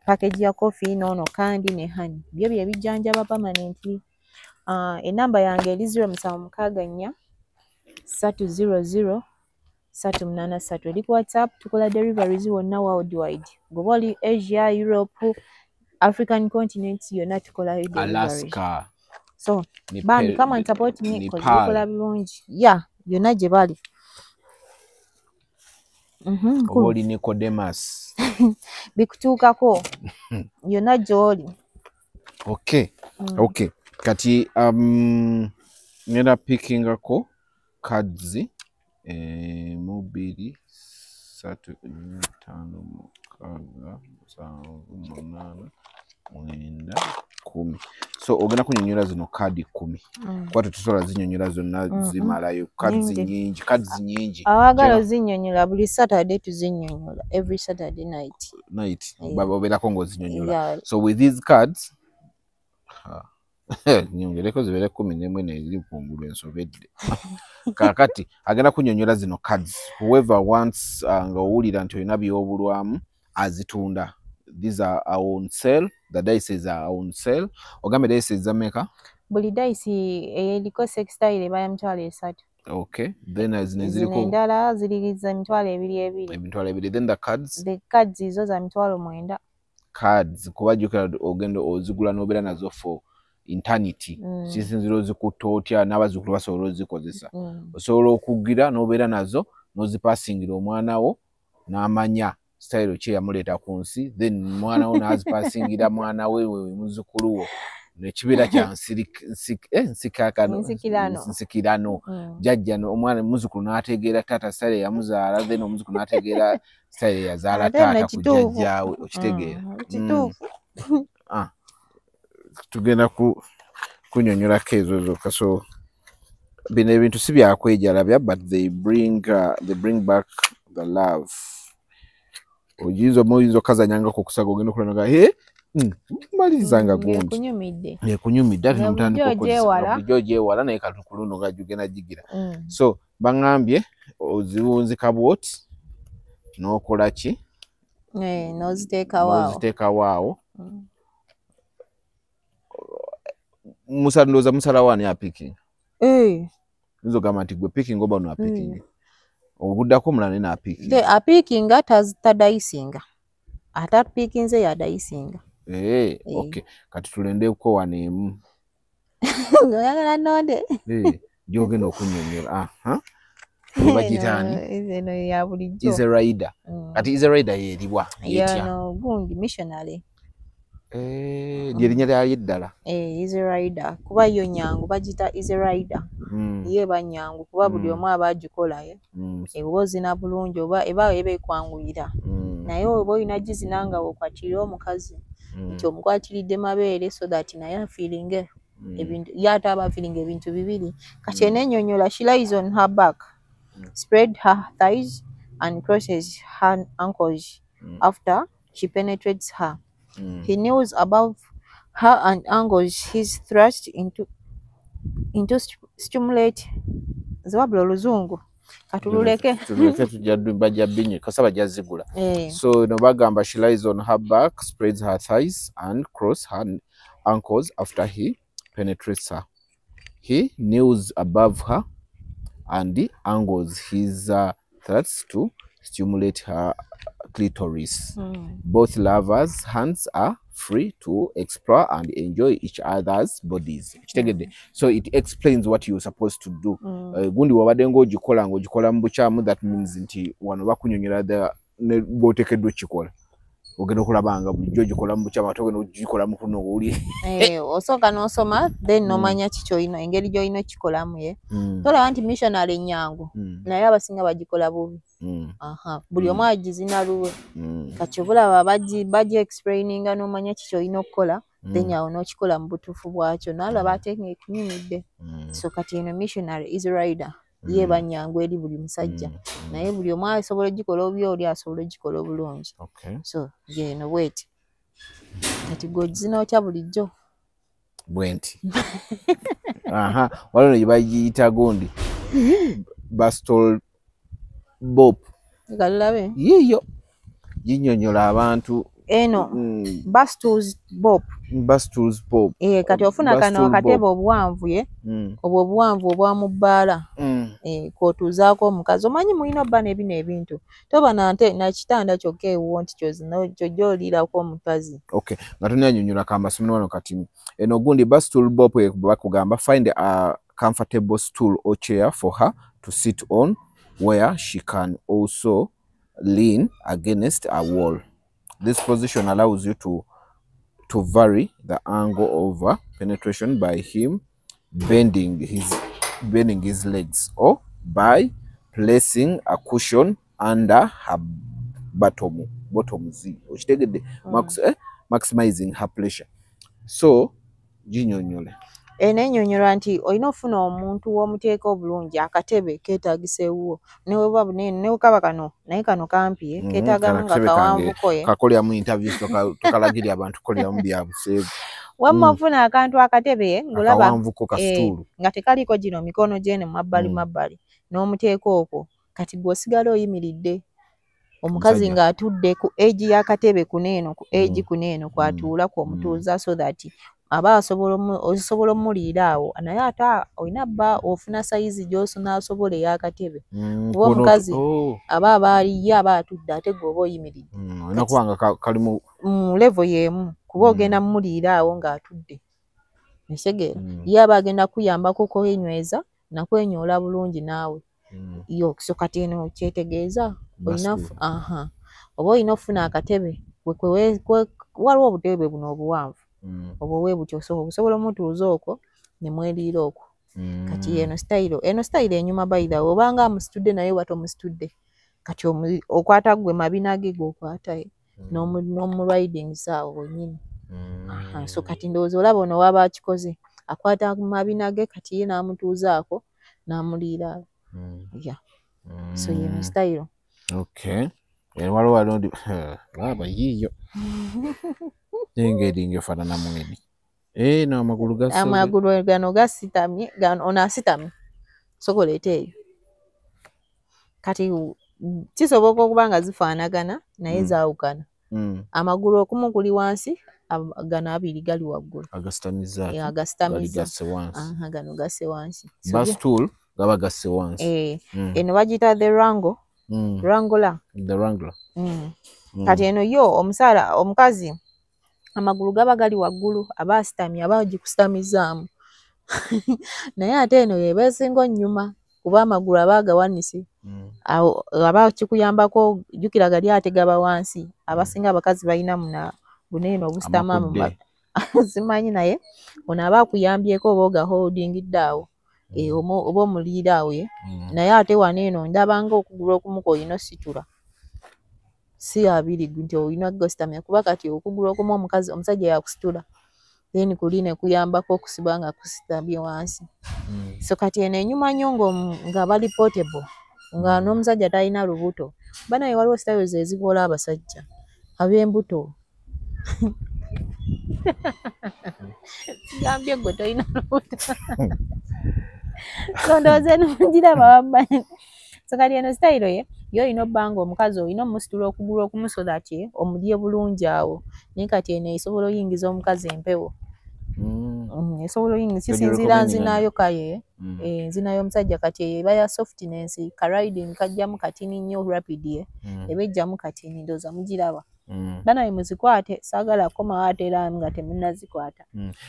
package ya coffee n'ono kandi ne honey byo bye bijjanjaba permanently. Enamba yange eri 0764 300 383 eri ku WhatsApp. Tukola deliveries wonna worldwide. Goba oli Asia, Europe, African continents yonna tukola deliveries. Alaska. So bambi come and support me because tukola bulungi. Yeah, yonna gye bali. Oli Nicodemus. Bikutuukako yonna gy'oli. Okay. Kati ngenda pickingako cards 2 3 4 5 6 7 8 9 10. So ogenda kunyonyola zino kadi 10. Kwa tusobola zinyonyola zonna zimalayo cards nyingi. Awagala zinyonyola buli Saturday tuzinyonyola every Saturday night. Baba obeerako ng'ozinyonyola. So with these cards nyongereko zibere 14 neziri kungulu ensobedde kakati agenda kunyonyola zino cards whoever wants nga owulira nti olina byobulwamu azitunda. These are our own sale. The dice is our own sale. Ogambe dice is Jamaica. Buli dice eliko sextile baya mtwalo 3. Okay. Then as neziriko ndala zirigiza mtwalo 2. Mtwalo 2. Then the cards. The cards izo za mtwalo 9. Cards kubajukira ogendo ozigula nobera nazo for eternity. Sisinziro zikutotya n'abazukulu basobola ozikozesa. Osobola okugira nobera nazo nozipasingira omwana wo n'amanya style che yamuleta ku nsi, then mwana wo nazipasingira mwana we muzukulu wo nekibira kya nsikirano jajja omwana muzukulu n'ategeera tata style yamuzaala, then omuzukulu n'ategeera style yazaala tata ku jajjaawe. Okitegeera tugenda kunyonyola kezo zokka. So bino ebintu si byakwejalabya, but they bring back the love. Ojizo moizo kazanyanga ku kusaga ogenda kulanaga malizanga gundi kunyumidde ati mutandika okukoza George wala naye katukuluno gajugena jigira. So bangambye oziwunzika bwoti nokola ki noziteeka waawo musandoza musala wani ya picking nizo gama nti gwe picking oba no picking obuddako mulane na picking the picking atadaisinga ata picking ze ya daisinga okay kati tulende ko wanemu ngayagala nonde jogenda okunyonyola bajitani izeno ya bulijjo is a rider kati is a rider yeriwa yetya no gundi missionary lyerinya lya yeddala is a rider kuba yo nyangu bajita is a rider ye banyangu kuba buli omu abagikola ewozi na bulungi oba eba ebe kwanguyira naye obo inajizinanga okwatira omukazi nti omukwatiridde mabeere so that naye feeling ebintu yata aba feeling ebintu bibiri kati enenyonyola she lies on her back spread her thighs and crosses her ankles after she penetrates her. He kneels above her and angles his thrust into stimulate zwablo luzungu katululeke tujaddu bajabinye kasaba jazigula. So no bagamba she lies on her back, spreads her thighs and cross her ankles after he penetrates her. He kneels above her and angles his thrusts to stimulate her clitoris. Both lovers' hands are free to explore and enjoy each other's bodies. So it explains what you're supposed to do. Gundi wabade ngojikola mbuchamu, that means nti wano bakunyonyola the botekedwe chikola. Ogenda okulabanga bulijjo gikola mbuchamu atogenda ogikola mukuno uli. Osoka nosoma then nomanya kicho ino engeri jo ino chikolamu ye. Tola anti missionary nyangu. Naye abasinga bagikola bubi. Buli omu agizina luwe kati obulaba baji explaininga nomanya kicho ino okukola then awo n'okikola mu butuufu bwakyo nalaba ate kunyumidde. So kati eno missionary is rider ye banyangu eri buli musajja naye buli omu asobola ogikola obi oli asobola ogikola obulungi. So eno wait kati gozina okya bulijjo bwenti waliwo bagiyita gundi bastol bob galulabe yiyo ginyonyola abantu eno bastles bob kati ofuna kano akatebe obuwanvu ye obwo obuwanvu obwa mu bbaala kwotuuzaako omukazi omanyi mulina obba nebino ebintu toba na kitanda kyokka ewo nti kyojja oliirako omukazi. Okay nga tonyanyonyola kambasomero wano kati eno gundi bastul bob bakugamba find a comfortable stool or chair for her to sit on where she can also lean against a wall. This position allows you to vary the angle of penetration by him bending his legs or by placing a cushion under her bottoms. Maximizing her pleasure. So ginyonyole enenyonyola nti olina ofuna omuntu w'omuteeka obulungi akatebe keetagiseewo neweba bunene newekaba kano naye kano kampi keetaagamu nga kawanvuko ye kakolyamu interviews tokalagirya abantu kolyamu byabuseevu wamma ofuna akantu akatebe ngulaba nga tekaliko gino mikono gyene mabbali n'omuteeko okwo kati gw'osigala oyimiridde omukazi ng'atudde ku egi y'akatebe kuneeno ku egi kuneeno kwatuula kw'omutuuza so that aba osobola omuliira awo naye ate olina bba ofuna sayizi gy'osobola ey'akatebe kuba omukazi aba aliye aba atudde ate gw'oba oyimiridde olina kubanga kali mu level y'emu kuba ogenda mmuliira awo ng'atudde ekitegeera ye aba agenda kuyambako kwenyweza nakwenyoola bulungi naawe yo so kati eno kyetegeeza olina oba olina ofuna akatebe waliwo obutebe buno obuwanvu obwo bwe butyo osobola omutuuza okwo ne mweriira okwo kati eno style enyuma bayida obanga amusitudde naye wato musitudde kati okwata gwe mabinage g'okwata n'omuriding saawo bwennyini so kati ndowooza olaba ono waba akikoze akwata mabinage kati ye n'amutuuzaako n'amuliira so yeno style waliwo walondi baba yiyo engeri ngefaanana mwedi n'amagulu gano gasitamye ono asitamye sokola eteeyo kati kisoboka okuba nga zifaanagana naye zaawukana amagulu okumu kuli wansi gano abiri gali waggulu agasitamiza gano gasse wansi bastool gaba gasse wansi eno bagiyita the wrangler kati eno yo omukazi amagulu gaba gali waggulu aba asitamye aba agikustamizaamu naye ate eno yebeesinga nnyuma kuba amagulu aba agawanise aba kikuyambako jjukira gali ate gaba wansi abasinga abakazi balina buneeno obusitamamu simanyi naye ono aba akuyambyeko oba ogaholdingidde awo oba omuliira awo naye ate waneeno ndabanga okugulu okumu kw'olina ositula si abiri nti olina gositamya kuba kati okugulu okumu omusajja yakusitula then kuli ne kuyambako okusiba nga kusitabye wansi so kati eno enyuma nnyo nga bali portable nga n'omusajja talina lubuto banaye waliwo styles ezikola abasajja ab'embuto gambye gwe tolina lubuto so ndowooza enogiraba wabbali so kati eno style yo olina obbanga omukazi olina omusitula okugulu okumu so that omulye bulungi awo naye kati eno esobola oyingiza omukazi empewo esobola oyingiza kisinziira nzinayo kaye nzinayo omusajja kati eyo eba ya softness kariding kajjamu katini nnyo rapid eba ejjamu katini ndowooza mugiraba banaye muzikwate saagala komawo ate era nga temunnazikwata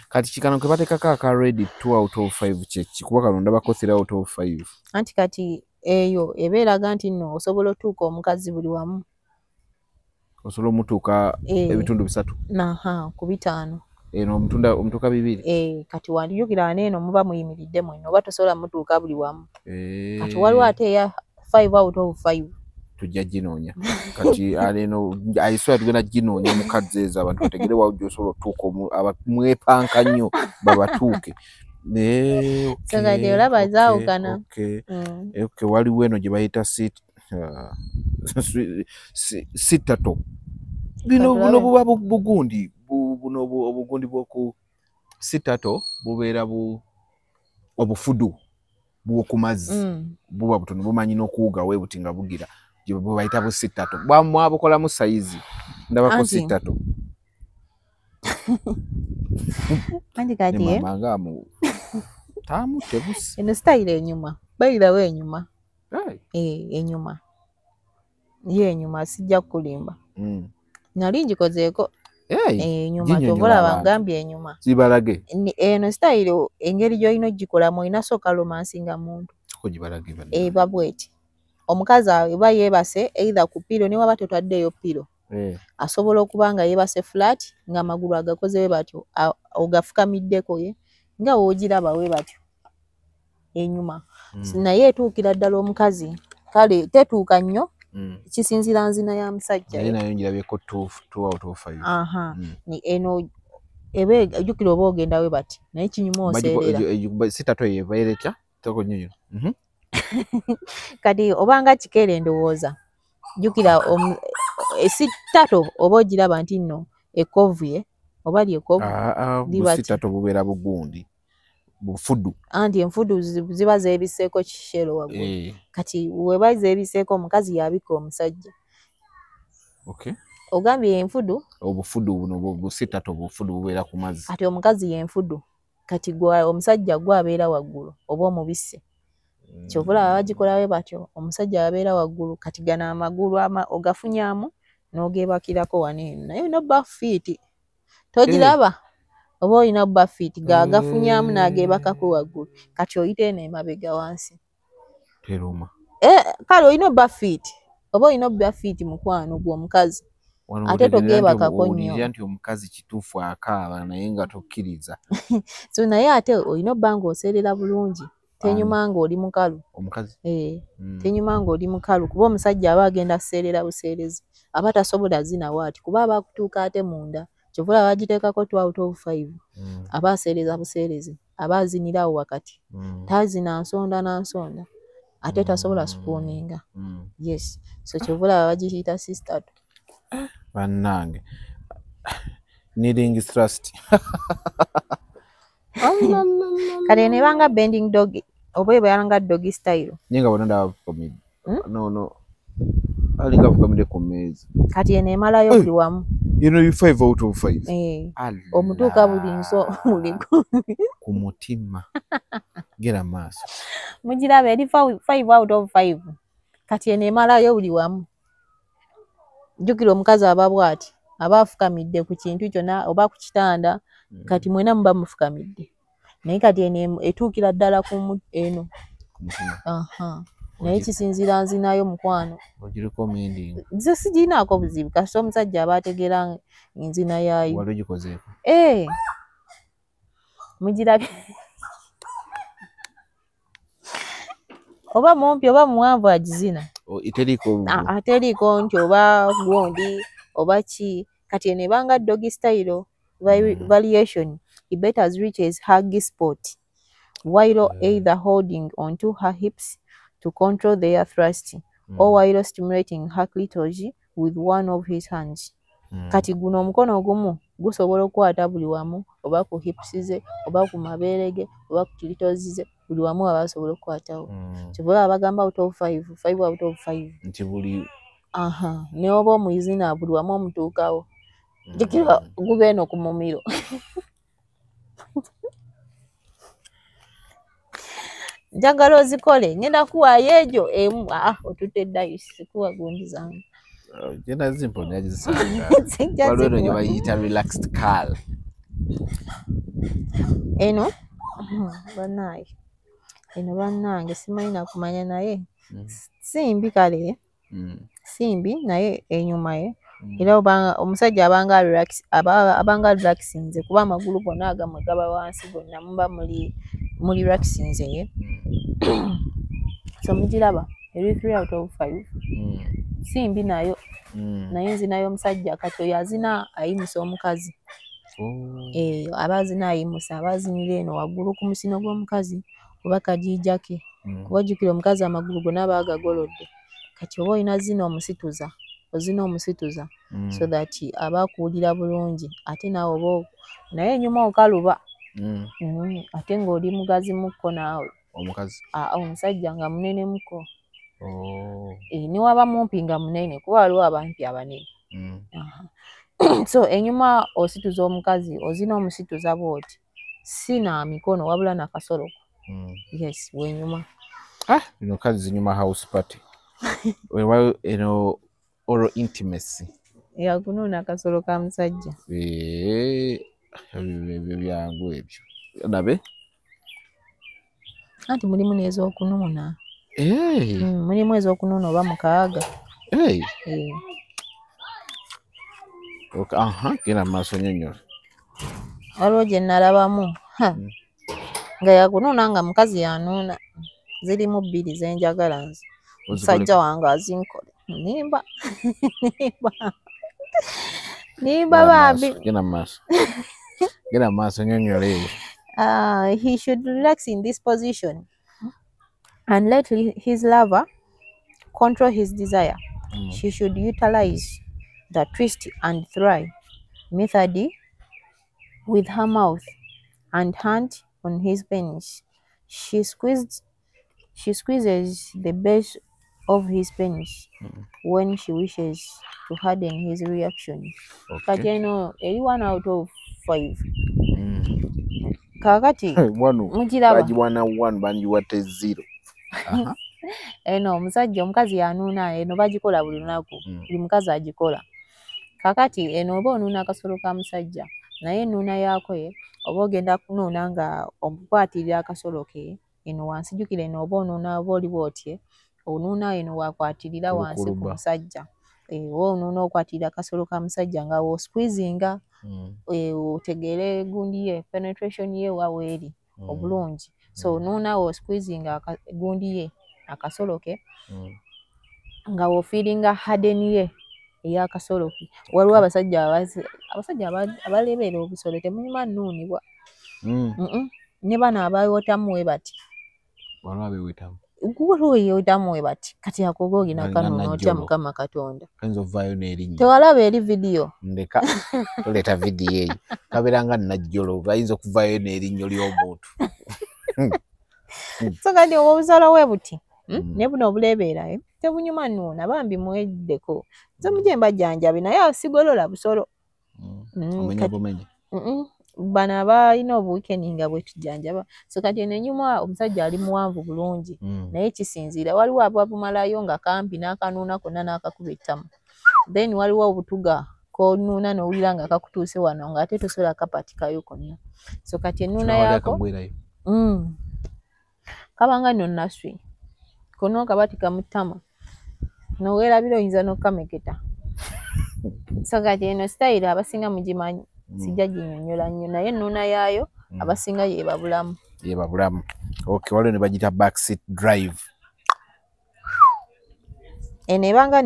kati kikano ke bateekako aka ready 2 out of 5 kyeki kuba kano ndabako 3 out of 5 anti kati eyo eba eraga nti nno osobola otuuka omukazi buli wamu osobola omutuuka ebitundu 3 ku 5 eno omutuuka 2 kati wandijukira waneeno muba muyimiridde mwenna oba tosobola mutuuka buli wamu kati waliwo ate eya 5 out of 5 tujja ginoonya kati aleno ayiswa tugenda ginoonya mukazi ezo abantu bategere wawo gy'osobola otuuka mwepanka nnyo babatuuke sagade olaba zaawukana waliwo eno gye bayita sitato buno buba bugundi buno obugundi bw'oku sitato bubeera obufudu bw'oku mazzi buba butono bumanyi n'okuwuga weebuti nga bugira gye bayita busitato mwabukolamu sayizi ndabako sitato anti kati mangamu tamu tebusi eno style enyuma bayirawo enyuma enyuma ye enyuma sijja kulimba nali njikozeeko enyuma kyobalaba ngambye enyuma zibalage eno style engeri gy'olina ogikolamu olina sooka romansinga muntu eba bweti omukazi eba yeebase either ku piro ne waba totaddeeyo piro asobola okuba nga yeebase flat nga amagulu agakoze we batyo ogafukamiddeko ye nga woogiraba we batyo enyuma naye etuukira ddala omukazi kale tetuuka nnyo kisinziira nzina ya musajja nayo njirabyeko 2 out of 5 eno eba ejjukira oba ogenda we bati naye kinyuma oseerera sitato yeeva eretya toko nnyo kati obanga kikeere ndowooza jjukira esitato oba ogiraba nti nno ekovuye oba lyeko busitato bubeera bugundi bufudu anti enfudu ziba zeebiseeko kishero waggulu kati weba zeebiseeko omukazi yabika omusajja. Okay. Ogambye enfudu obufudu buno busitato bufudu bubeera ku mazzi ati omukazi yenfudu kati gwa omusajja gwa abeera waggulu oba omubisse kyovula bagikolawe batyo omusajja abeera waggulu kati gana amagulu ogafunyaamu n'ogebakirako waneeno naye no bafiiti togiraba oba olina bafiiti gafunyaamu n'agebakako waggulu kati oyita eno emabega wansi teruma kale olina bafiiti oba olina bafiiti mukwano gw'omukazi ate togebakako nnyo nti omukazi kituufu akaaba naye nga tokkiriza so naye ate olina obbanga oseerera bulungi tenyuma nga oli mukalu omukazi tenyuma nga oli mukalu kuba omusajja aba agenda kuseerera buseerezi aba tasobola zinawo ati kuba aba akutuuka ate munda kyovula bagiteekako 2 out of 5 aba aseereza buseerezi aba azinirawo wakati tazina nsonda na nsonda ate tasobola spooninga yes so kyovula bagiyita sister bannange needing trust kale nebanga bending dog oba ebanga doggy style nyenga bona ndaba komedi no alinga bukamide ku meeza kati ene emalayo buli wamu 5 out of 5 omutuuka buli nso buli ku mutima gera maaso mugiraba eri 5 out of 5 kati ene emalayo buli wamu. Jjukira omukazi aba bw'ati aba afukamidde ku kintu kyonna oba ku kitanda kati mwena muba mufukamidde naye kati eno etuukira ddala ku eno naye kisinzira nzinayo mukwano ogiriko mending nze sigirinaako buzibu kasi omusajja aba ategeera enzina yaayo wali ogikozeeko mugirabye oba mumpi oba muwanvu agizina ateriiko nti oba gundi oba ki kati eno ebanga doggy style variation he better reaches huggy spot while either holding onto her hips to control their thrust or while stimulating her clitoris with one of his hands. Kati guno omukono ogumu gusobola okukwata buli wamu oba ku hips ze oba ku mabeere ge oba ku clitoris ze buli wamu aba asobola okukwatawo kyebula abagamba out of 5 out of 5 nti buli ne oba omuyizina buli wamu omutuukawo jjukira gube eno ku mumiro njagala ozikole ngenda kuwaayo egyo emu otutte dayisi kuwa gundi zange genda zimponya agizisanga waliwo eno gye bayita relaxed curl eno bannaaye eno bannange simanyi nakumanya naye simbi kale simbi naye enyuma ye era omusajja abanga relaxinze kuba amagulu gonna agamwe gaba wansi gonna muba muli relaxinze ye so mugiraba eri 3 out of 5 simbi nayo naye nzinayo omusajja kati oyo azina ayimusa omukazi aba azina ayimusa aba azinira eno waggulu ku musino gw'omukazi oba kajiija ke kuba jjukira omukazi amagulu gonna aba agagolodde kati oba olina zina omusituza ozina omusituza so that aba akuwulira bulungi ate naawe oba naye enyuma okaluba ate ng'oli mugazi mukko naawe omukazi omusajja nga munene mukko niwaba mumpi nga munene kuba waliwo abampi abanene so enyuma osituza omukazi ozina omusituza bwoti si na mikono wabula na kasolo yes wenyuma ino kazi zinyuma house party wewa eno oral intimacy yakunona akasolo ka musajja byangu ebyo nabe anti mulimu n'ez'okunuuna mulimu ez'okunuuna oba mukaaga genda maaso nyonyola waliwo gye nalabamu nga yakunuuna nga mukazi yanuuna zirimu 2 zenjagala nze musajja wange azinkole nimba bambi genda maaso nyonyola eyo he should relax in this position and let his lover control his desire. She should utilize the twist and try method with her mouth and hand on his penis. She squeezes the base of his penis when she wishes to harden his reaction. Kati eno eri 1 out of 5. Kakati mukiraba bagiwana 1 banjiwate 0. eno omukazi yanuuna eno bagikola buli lunaku buli mukazi agikola. Kakati eno oba onuuna akasolo ka musajja naye ennuuna yaako ye oba ogenda kunuuna nga okukwatirira akasolo ke eno wansi jjukira eno oba onuuna oba oli bwotye onuuna eno wakwatirira wansi ku musajja oba onuuna okwatirira akasolo ka musajja nga wosqueezinga otegeere gundi ye penetration ye waweeri obulungi so onuuna wosqueezinga gundi ye akasolo ke nga wofiiringa harden ye ey'akasolo ke. Waliwo abasajja abalebeera obusolo temunyuma nnuunibwa ne bano abawotamu we bati waliwo yeewetamu we bati kati akoga ogina kanuuna otya Mukama Katonda tewalaba eri vidiyo ndeka toleeta vidiyo eyo kabeera nga najjolo bayinza okuvaayo n'erinnyo ly'omuntu so kati obusolo we buti ne buno obulebeera tebunyuma nnuuna bambi mweddeko nze mugye mbajjanjabe naye asigolola busolo bano abalina obuwikendi nga bwe tujjanjaba so kati eno enyuma omusajja ali muwanvu bulungi naye kisinziira waliwo ababumalayo nga kampi n'akanuuna konna n'akakuba ettamu then waliwo obutuga konuuna n'owulira nga kakutuuse wano ng'ate tosobola kapatikayo konna so kati ennuuna yaako kabanga nno naswi kono kabatika mu ttama noweerabira oyinza n'okameketa so kati eno style abasinga mugimanyi sijja ginyonyola nnyo naye ennuuna yaayo abasinga yeebabulamu okay waliwo ne bagita backseat drive eno ebanga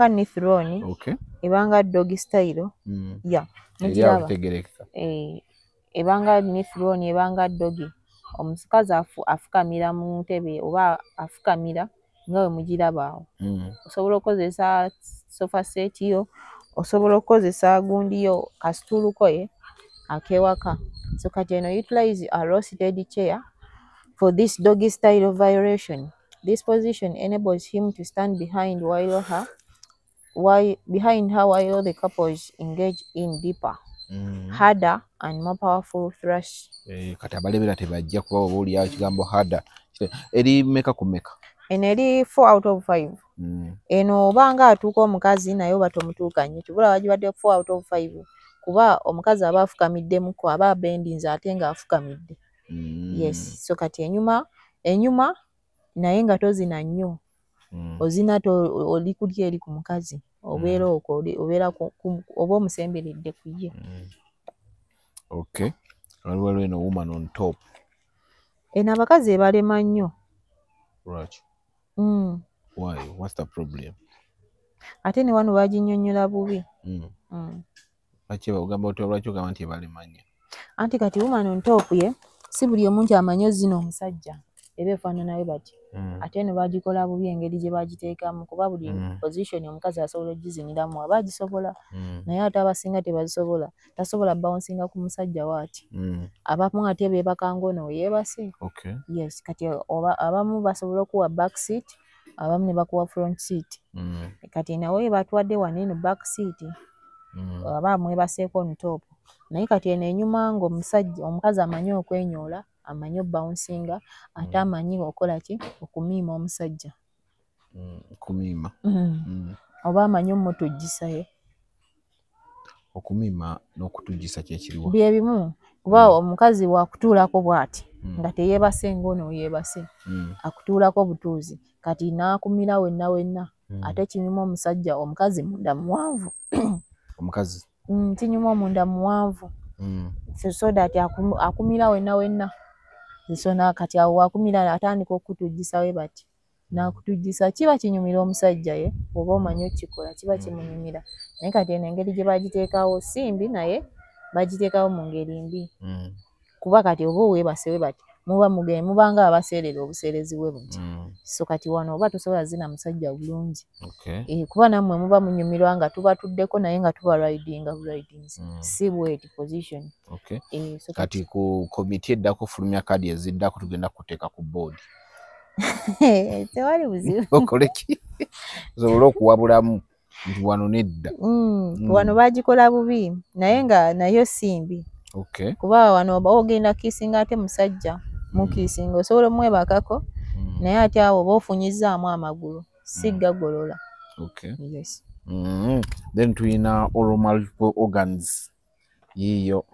nithrone okay ebanga dog style ya mugiraba ebanga nithrone ebanga dogi omukazi afukamira mu ntebe oba afukamira nga we mugiraba awo osobola okukozesa sofa set yo osobola okukozesa gundi yo kasituluko ye akewaka so kati eno utilize a roasted chair for this doggy style violation. This position enables him to stand behind her while the couples engage in deeper harder and more powerful thrusts. Kati abalebera tebajja kuba obuulira ekigambo harder eri meka ku meka eno eri 4 out of 5 eno obanga atuuka omukazi naye oba tomutuuka nnyo tubula bagibadde 4 out of 5 kuba omukazi aba afukamiddemukko aba abendinze ate nga afukamidde yes so kati enyuma naye nga tozina nnyo ozina oli kulya eri ku mukazi obeera okwo obeera oba omusemberedde ku ye okay waliwo eno woman on top eno abakazi ebalema nnyo lwaki why what's the problem ate ne wano baginyonnyola bubi lwaki ogamba lwaki ogamba nti ebalema nnyo anti kati woman on top ye si buli omuntu amanyi ozina omusajja eba efaananayo bati ate eno bagikola bubi engeri gye bagiteekamu kuba buli position omukazi asobola ogiziniramu aba agisobola naye ate abasinga tebazisobola tasobola bawunsinga ku musajja waati abamu ate beebaka ng'ono yeebase yes kati abamu basobola okuwa back seat abamu ne bakuwa front seat kati nawe batwadde wano eno back seat aba mwebaseeko on top naye kati eno enyuma omukazi amanyi okwenyoola amanyi obawunsinga ate amanyi okola ki okumiima omusajja okumiima oba amanyi omutujjisayo okumiima n'okutujjisa kyekiriwa bye bimu kuba omukazi wakutuulako bw'ati nga teyeebase ng'ono yeebase akutuulako butuuzi kati n'akumira wenna ate kinyuma omusajja omukazi munda muwanvu omukazi kinyuma omunda muwanvu so that akumira wenna nsona kati awo wakumira atandika okutujjisa we bati n'akutujjisa kiba kinyumira omusajja ye oba omanyi okikola kiba kimunyumira naye kati eno engeri gye bagiteekawo simbi naye bagiteekawo mu ngeri mbi kuba kati oba weebase we bati mubanga abaseerera obuseerezi bwe buti so kati wano oba tosobola zina musajja bulungi okay kuba nammwe muba munyumirwa nga tuba tuddeko naye nga tuba ridings si bweti position okay so kati ku committee eddako fulumya kadi eziddako tugenda kuteeka ku board tewali buzibu okoleki zobola okuwabulamu nti wano nedda wano bagikola bubi naye nga nayo simbi okay kuba wano oba ogenda kisinga ate musajja mukisinga osobola omwebakako naye ate awo oba ofunyizaamu amagulu si gagolola okay yes then tuyina oral multiple organs yiyo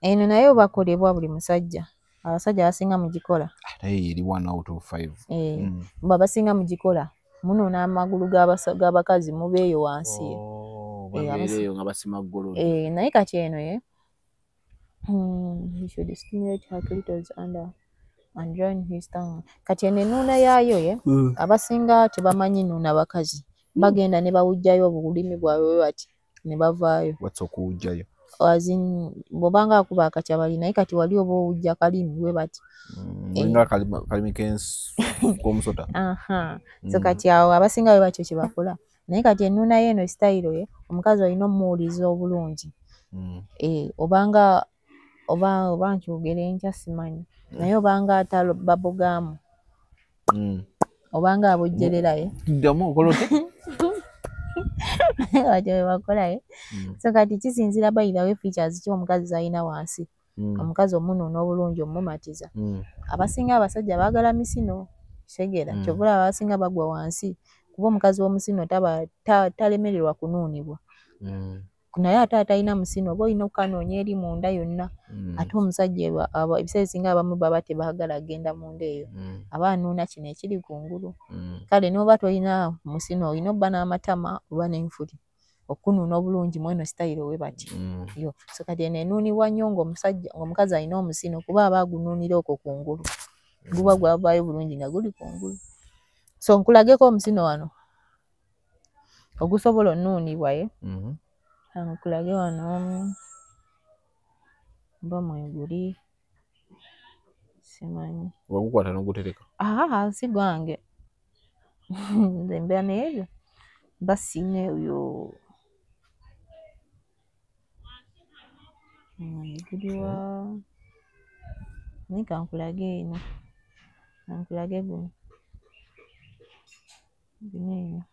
eno naye bakolebwa buli musajja abasajja basinga mugikola ate eri 1 out of 5 babasinga mugikola munoona amagulu g'abakazi mubeeyo wansi babeereyo nga basima ggolo naye kati eno ye he should stimulate her clitoris under and join his tongue kati eno ennuuna yaayo ye abasinga tebamanyi nnuuna bakazi bagenda ne bawujjayo obulimi bwabwe bati ne bavaayo what's okuwujjayo bw'obanga akuba akakyabali naye kati wali oba owujja kalimi bwe bati nga kalimi k'omusota so kati awo abasinga bwe batyo kye bakola naye kati ennuuna y'eno sitayiro ye omukazi olina omuwuliza obulungi obanga oba nkyogere nkya simanyi naye obanga atababogaamu obanga abojjereraye ddamu okolote batyo bwe bakolaye so kati kisinzira bayirawo features ki omukazi zalina wansi omukazi omunuuna obulungi omumatiza abasinga abasajja baagala misino segera kyovula abasinga bagwa wansi kuba omukazi w'omusino talemererwa kunuunibwa naye ate atalina musino oba olina okukanoonya eri munda yonna ate omusajja ebiseera ebisinga abamu baba tebaagala kgenda munda eyo aba anuuna kino ekiri kungulu kale n'oba tolina musino olina obba n'amatama oba n'enfuli okunuuna obulungi mweno sitayiro we bati yo so kati eno enuunibwa nnyo ng'omukazi alina omusino kuba aba agunuunira okwo kungulu guba gwavaayo bulungi nga guli kungulu so nkulageko omusino wano ogusobola onnuunibwa ye nkulage wano mba mweguli simanyi wagukwata n'ogutereka si gwange nze mbeera n'ebyo mba siine oyo guliwa naye kankulage eno kankulage guno eno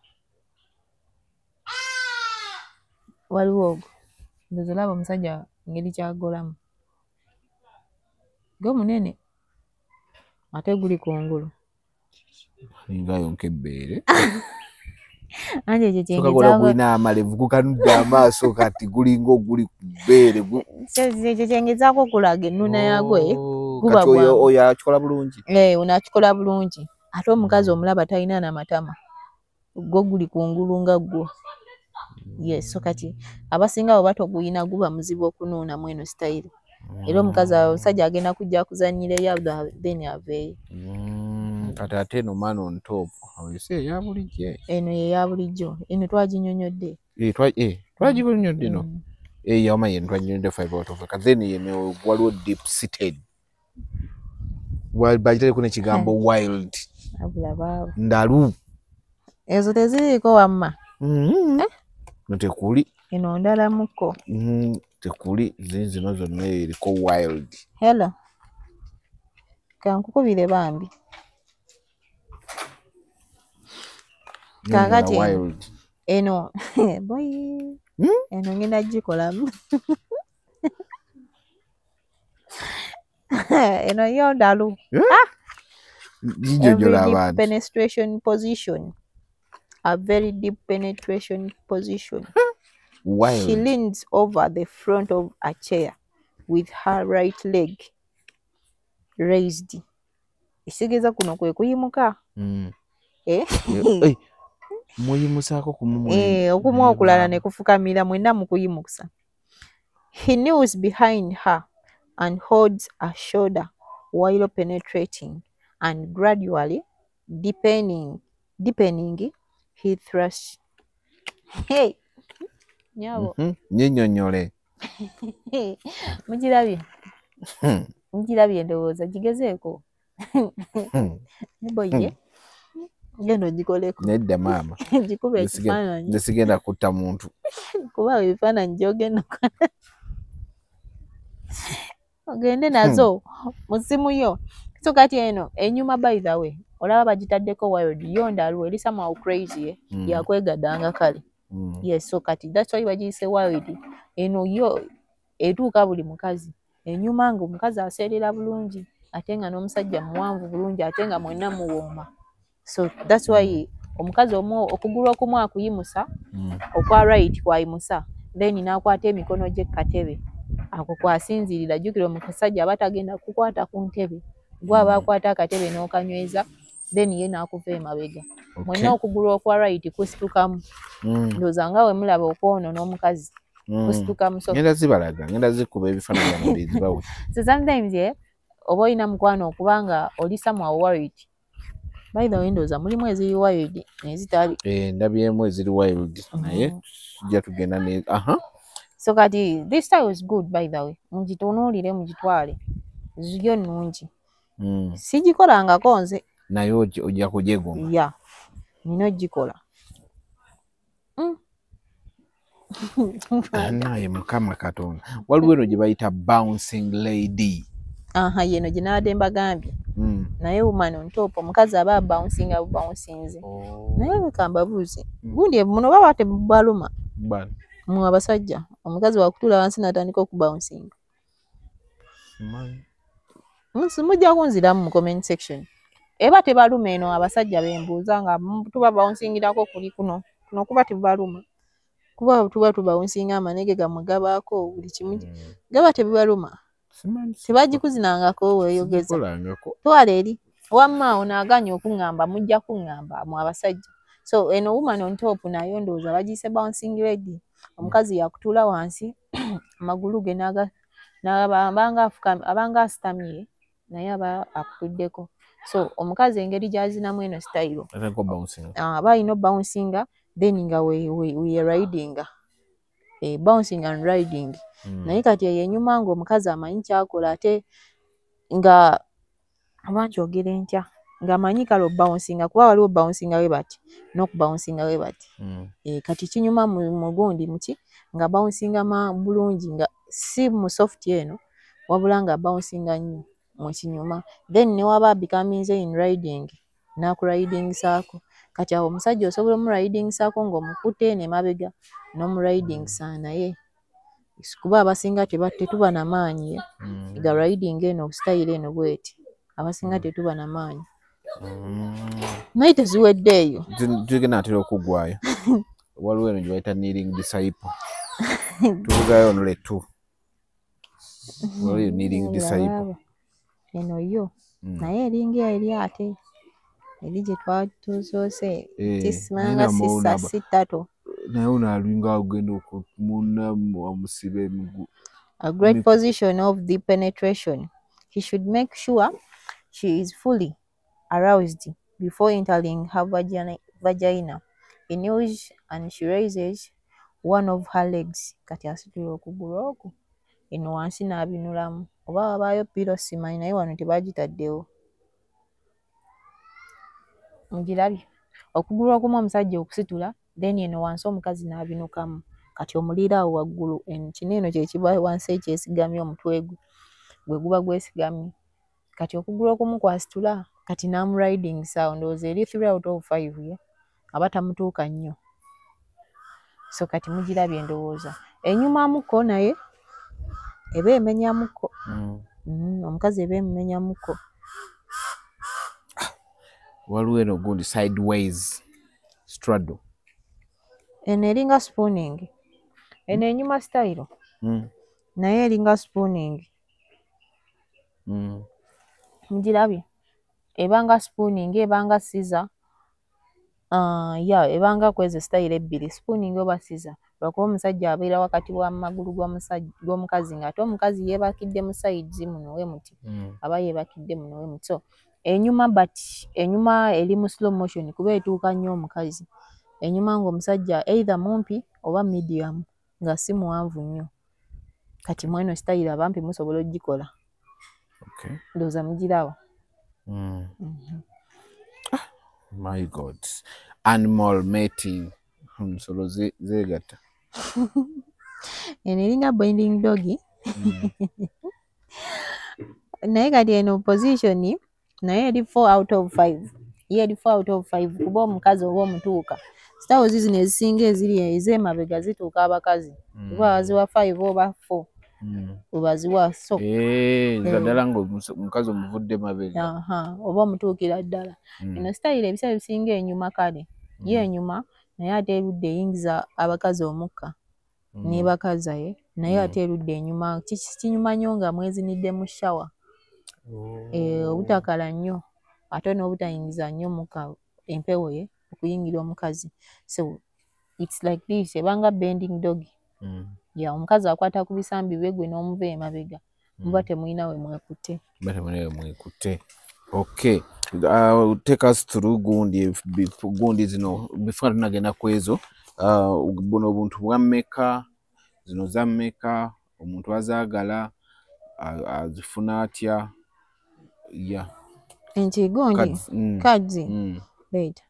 waliwo ogwo ndoza olaba omusajja ngeri kyagolamu gwe munene ate guli kungulu alingayo nk'ebbeere anti ekyo kyengeza gulina amalevu gukanudde amaaso kati gulinga oguli ku bbeere ekyo kyengezaako okulaga ennuuna yagwe guba kati oyo akikola bulungi onakikola bulungi ate omukazi omulaba talina n'amatama gwo guli kungulu nga gwo yes so kati abasinga abo batoguyina guba muzibu okunuuna mweno sitayiro era omukazi omusajja agenda kujja kuzannyira eyo then aveeyo kati ate eno man on top oyise eya bulijjo eno yeya bulijjo eno twaginyonyodde twaginyonyodde no yawama yeno twaginyonyodde 5 out of kati then yeno waliwo deep seated bagitereko n'ekigambo wild ndalu ezo teziriiko wamma notekuli eno ndala muko tekuli zino zonna eriko wild hello kankukubire bambi kakati eno boy eno ngenda gikolamu eno yo ndalu penetration position a very deep penetration position. Wild. She leans over the front of a chair with her right leg raised. Isigeza kuno kwe kuyimuka. Muyimusako okumwa okulala ne kufukamira mwenna mu kuyimusa. He kneels behind her and holds a shoulder while penetrating, and gradually deepening he thrusts. Hey, nyabo. Nyenyonyole. Mugirabye ndowooza gigezeeko. Boye. Gendo gikoleko. Nedda mama. Gikube ekifaananyi. Nze sigenda kutta muntu. Kuba ebifaananyi gy'ogenda ogende nazo mu ssimu yo. So kati eno enyuma by the way olaba bagitaddeko wired yo ndalu eri somehow crazy yakwegadanga kale. Yes, so kati that's why bagiyise wired. Eno yo etuuka buli mukazi. Enyuma nga omukazi aseerera bulungi ate nga n'omusajja muwanvu bulungi ate nga mwenna muwooma. So that's why omukazi okugulu okumu akuyimusa okwa right kwayimusa then n'akwata emikono gye katebe ako kwasinzirira. Jjukira omusajja aba tagenda kukwata ku ntebe gwe aba akwata akatebe n'okanyweza then ye n'akuva emabega. Mwenna okugulu okwa right kusitukamu. Ndowooza nga we mulaba okwono n'omukazi kusitukamu. So ngenda zibalaga ngenda zikuba ebifaananyi bizibawe. So sometimes oba olina mukwano okubanga oli somehow worried. By the way ndowooza mulimu eziri wired nezitali. Ndabyemu eziri wired naye tujja tugenda ne So kati this style is good by the way. Mugitunuulire mugitwale. Ziryo nnungi. Sigikolangako nze. Naye ojja kugyegomba. Yeah. Nina ogikola. Naye Mukama Katonda. Waliwo eno gye bayita bouncing lady. Yeno gye nabadde mbagambye. Naye woman on top omukazi aba bouncing abouncingze. Naye wekambabuuze. Gundi muno baba tebaluma. Mu abasajja omukazi wakutula wansi n'atandika okubouncing. Mujja kunziramu mu comment section. Eba tebaluma eno abasajja bembuuza nga tuba bouncingirako kuli kuno kuba tebaluma. Kuba tuba tubawunsinga amanege gamwe gabaako buli kimu gaba tebibaluma. Tebagikuzinangako weeyogeza. Twala eri wamma onaaganya okuŋŋamba mujja kuŋŋamba mu abasajja. So eno woman on top nayo ndowooza bagiyise bouncing lady. Omukazi yakutula wansi amagulu ge abanga asitamye naye aba akutuddeko. So omukazi engeri gy'azinamu eno style aba alina bouncing then nga we riding bouncing and riding. Naye kati enyuma nga omukazi amanyi kyakola ate nga abankyogera ntya nga amanyi kalo bouncing kuba waliwo bouncing we bati n'okubouncing we bati. Kati kinyuma mu gundi muki nga bouncing bulungi nga si mu soft eno wabula nga bouncing nnyo mu kinyuma then ne waba becomes in riding naku riding saako. Kati awo omusajja osobola omu riding saako ng'omukute ne mabega n'omu riding saa naye kuba abasinga tetuba na maanyi ga riding eno style eno bweti abasinga tetuba na maanyi. Naye teziwedde eyo tugenda atera okugwayo. Waliwo eno gye bayita kneeling disciple. Tuvugayo ono letu waliyo kneeling disciple eno yo naye eringa eri ate eri gye twatusoose tisimanga sisa sitato naye onaalinga agenda okumuna amusiba emiguu. A great position of the penetration. He should make sure she is fully aroused before entering her vagina. He kneels and she raises one of her legs. Kati asitula okugulu okwo eno wansi n'abinulamu oba wabaayo piro simanyi naye wano tebagitaddewo. Mugirabye okugulu okumu omusajja okusitula then eno wansi omukazi n'abinukamu. Kati omuliira awo waggulu kino eno kye kiba wansi ekyesigamye omutwe gwe guba gwesigamye. Kati okugulu okumu kwasitula kati n'amu riding saawo ndowooza eri 3 out of 5 aba tamutuuka nnyo. So kati mugirabye ndowooza enyumamuko naye eba emenyamuko. Omukazi eba emumenyamuko. Waliwo eno gundi sideways straddle. Eno eringa spooning. Eno enyuma style naye eringa spooning. Mugirabye ebanga spooning ebanga scissor. Ebanga kweze style ebbiri spooning oba scissor. Lwakuba omusajja abeera wakati wa magulu g'omukazi ng'ate omukazi yeebakidde mu sides muno we muti aba yeebakidde muno we muti. So enyuma but enyuma eri mu slow motion kuba etuuka nnyo omukazi. Enyuma ng'omusajja either mumpi oba medium nga si muwanvu nnyo. Kati mweno style abampi musobola ogikola. Ndowooza mugiraba. My God. Animal mating. Nsolo zegatta. Eringa binding doggy. Naye kati eno position naye eri 4 out of 5. Ye eri 4 out of 5 kuba omukazi oba omutuuka. Styles zino ezisinga eziri ez'emabega zituuka abakazi. Kuba baziwa 5 oba 4. Webaziwa so. Ddala ng'omukazi omuvudde mabega. Oba omutuukira ddala. Eno style ebiseera bisinga enyuma kale. Ye enyuma naye ate erudde eyingiza abakazi omukka. Ne bakaza ye. Naye ate erudde enyuma kinyuma nnyo nga mwezinidde mu shower. Obutakala nnyo ate n'obutayingiza nnyo mukka empewo ye okuyingira omukazi. So it's like this ebanga bending dog. Ya omukazi akwata ku bisambi bye gwe n'omuva emabega. Muba temulina we mwekutte. Okay. Take us through gundi zino before tunagenda kwezo. Buno buntu bwammeka zino zammeka omuntu azaagala azifuna atya nti gundi cards right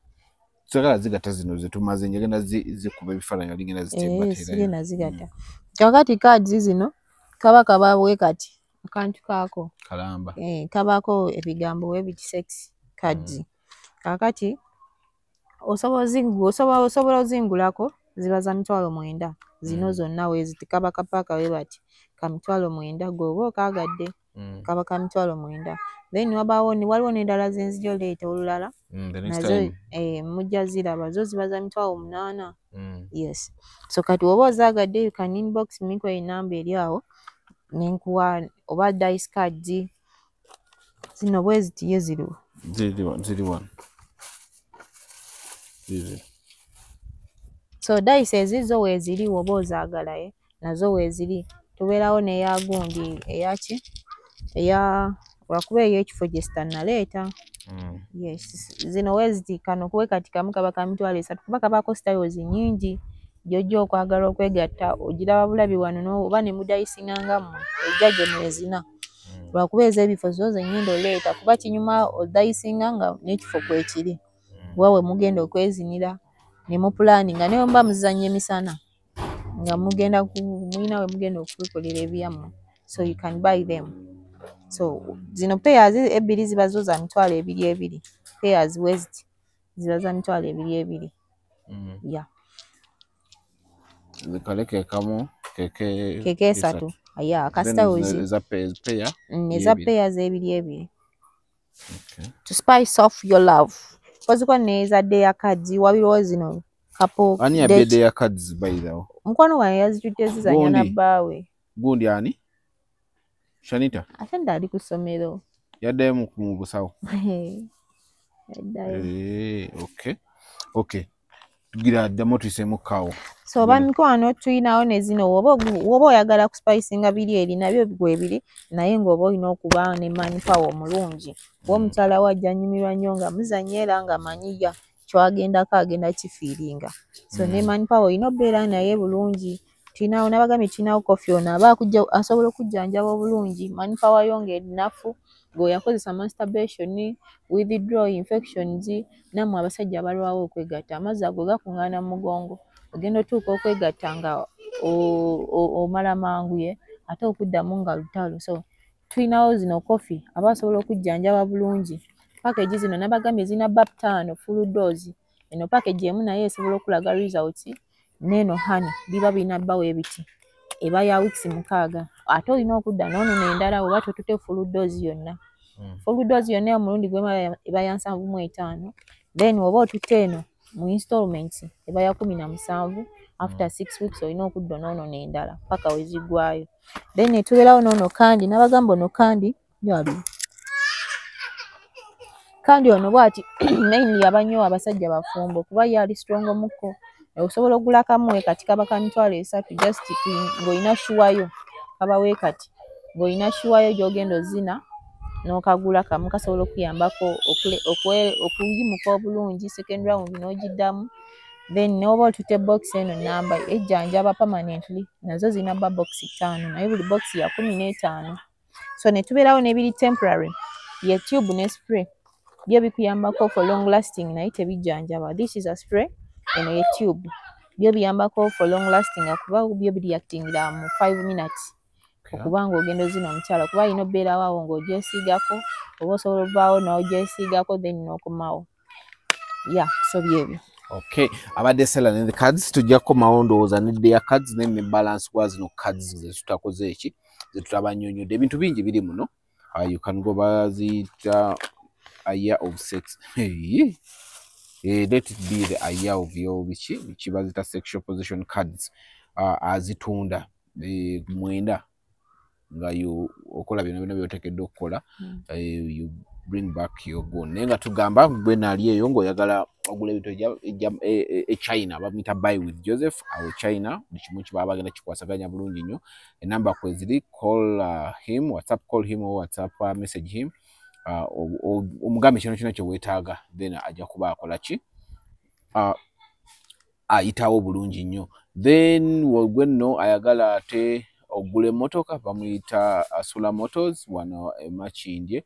sagala zigata zino zetumaze njagenda zikuba ebifaananyi aligenda zitera zigata kakati cards zino kabaka babwe kati akantu kaako kalamba kabako ebigambo webiti sex cards kakati osobola ozingulako ziba za $9,000 zino zonna weziti kabaka paaka we bati ka $9,000 gwoba okaagadde kabaka $9,000 then waliwo n'endala zenzijjo leeta olulala nazo mujja ziraba zo ziba za $8,000 yes so kati woba ozaagadde you can inbox me kwa enamba eri awo nenkuwa oba dice cards zino bweziti ye ziri wano so dice ezizo weeziri woba ozaagala nazo weeziri tubeerawo n'eya gundi eyaki lwakuba ey'ekifo gye sitannaleeta yes zino weeziti kano kuwe kati kamu kaba ka $3,000 kuba kabaako styles nnyingi gy'ojja okwagala okwegatta ogiraba bulabi wano oba ne mudayisinga mmwe ejja gye mwezina lwakuba ez'ebifo zo zennyini oleeta kuba kinyuma odayisinga nga n'ekifo kwekiri wawe mugenda okwezinira ne mupulaninga naye mba muzannya emisana nga mulina we mugenda okukolera ebyammwe so you can buy them so zino pairs ebbiri ziba zo za $2,200 pairs west ziba za $2,200 yeah zikaleke kamu keke 3 yeah kastawozi za pair neza pairs $2,200 to spice off your love koziko neza day ya cards wabiro zino couple ani ya day ya cards by the way mkwano wa yazitute zizanya na bawe gundi ani Shanita atenda ali ku somero yadde mu busawo okay tugira demo tusemu kawo so bamikwano tuyinawo ne zino woba oyagala ku spicinga biri eri nabyo bigwebiri naye ng'oba olina okuba ne manpower omulungi w'omukyala wajja nyumirwa nnyo nga muzannya era nga manyiya kyagendako agenda kifiiringa so ne manpower olina obeera naye bulungi tuyinawo n'abagambye tuyinawo kofi ono aba asobola okujjanjaba obulungi manpower yo ng'erinafu ng'oyakozesa masturbation withdraw infections nammwe abasajja abalwawo okwegatta amazzi ago gakuŋŋaana mu mugongo ogenda otuuka okwegatta nga omala mangu ate okuddamu nga lutalo so tuyinawo zino kofi aba asobola okujjanjaba bulungi package zino nabagambye zina bap 5 full dose eno package emu naye esobola okulaga results neno hani biba bina bbawo ebiti eba ya weeks 6 ate olina okudda n'ono n'endala oba totute full dose yonna full dose yonna omulundi gwe eba ya 75 then oba otutte eno mu installments eba ya 17 after 6 weeks olina okudda n'ono n'endala paka wezigwayo then etubeerawo n'ono kandi nabagamba ono kandi yali kandi ono bwati mainly abanyo abasajja bafumbo kuba yali strong omukko osobola okugula kamu kati kaba ka $3,000 just ng'olina shuwayo kabawe kati ng'olina shuwayo gy'ogenda ozina n'okagula kamu kasobola okuyambako okuyimuka obulungi second round n'ogiddamu then n'oba otute box eno namba ejjanjaba permanently nazo zina ba box 5 naye buli box ya 15 so ne tubeerawo n'ebiri temporary ye tube ne spray byo bikuyambako for long lasting naye tebijjanjaba. This is a spray eno ye tube byo biyambako for long lasting kuba byo reactingira mu 5 minutes okubanga ogenda ozina omukyala kuba ino beerawo awo ng'ogyesiigako oba osobola ovaawo n'ogyesiigako then n'okomawo so byebyo. Okay, abadde Sella ne the cards tujja kukomawo ndowooza ne their cards ne balance kwa zino cards ze tutakoze eki ze tutabanyonyodde ebintu bingi biri muno. You can go bazita a year of sex. Let it be the a year of your bichi bazita sexual position cards azitunda mwenda nga you okola bino bino byotekedde okukola you bring back your goal. Nenga tugamba gwe nali eyo ngoyagala ogula ebintu China bamita buy with Joseph awo China nikimu kibaba bagenda kikwasaganya bulungi nnyo. Enamba kweziri call him WhatsApp call him or WhatsApp message him omugambe kino kino kyo wetaaga then ajja kuba akola ki ayitawo bulungi nnyo. Then gwe nno ayagala ate ogule motoka bamuyita Solar Motors wano Makindye.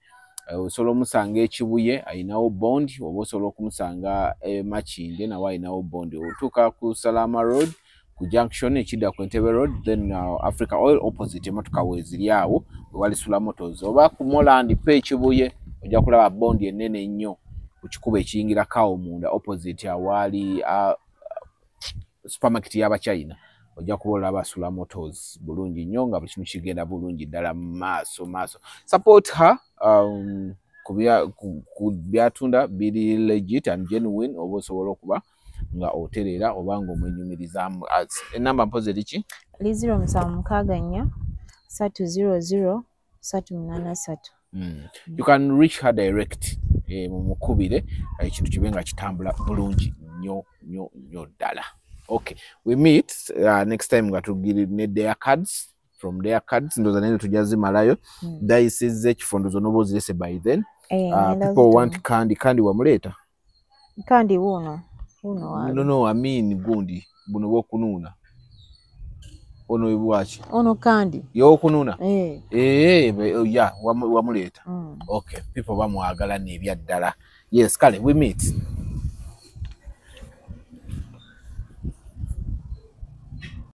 Osobola omusanga ekibuye ayinawo bond oba osobola okumusanga Makindye nawe ayinawo bond. Otuuka ku Salama Road ku junction ekidda ku Entebbe Road then Africa Oil opposite emotoka weeziri awo wali Solar Motors oba ku Moland pe ekibuye ojja kulaba bond ennene nnyo ku kikubo ekiyingira kawo munda opposite awali supermarket y'aba China ojja kubola aba Solar Motors bulungi nnyo nga buli kimu kigenda bulungi ddala maaso. Support her ku byatunda biri legit and genuine oba osobola okuba nga oterera oba nga omwenyumirizaamu. Enamba mpoze liki? 0764 300 383. You can reach her direct mumukubire ekintu kibe nga kitambula bulungi nnyo ddala. Okay, we meet next time nga tugiri ne their cards from their cards ndoza nene tujazimalayo dice zekifondozo nobozirese by then. People want candy wamuleta candy uno wali. No I mean gundi buno bokununa ono ibwachi ono candy yo kununa wamuleta. Okay, people bamwagala ne byaddala. Yes, kale we meet.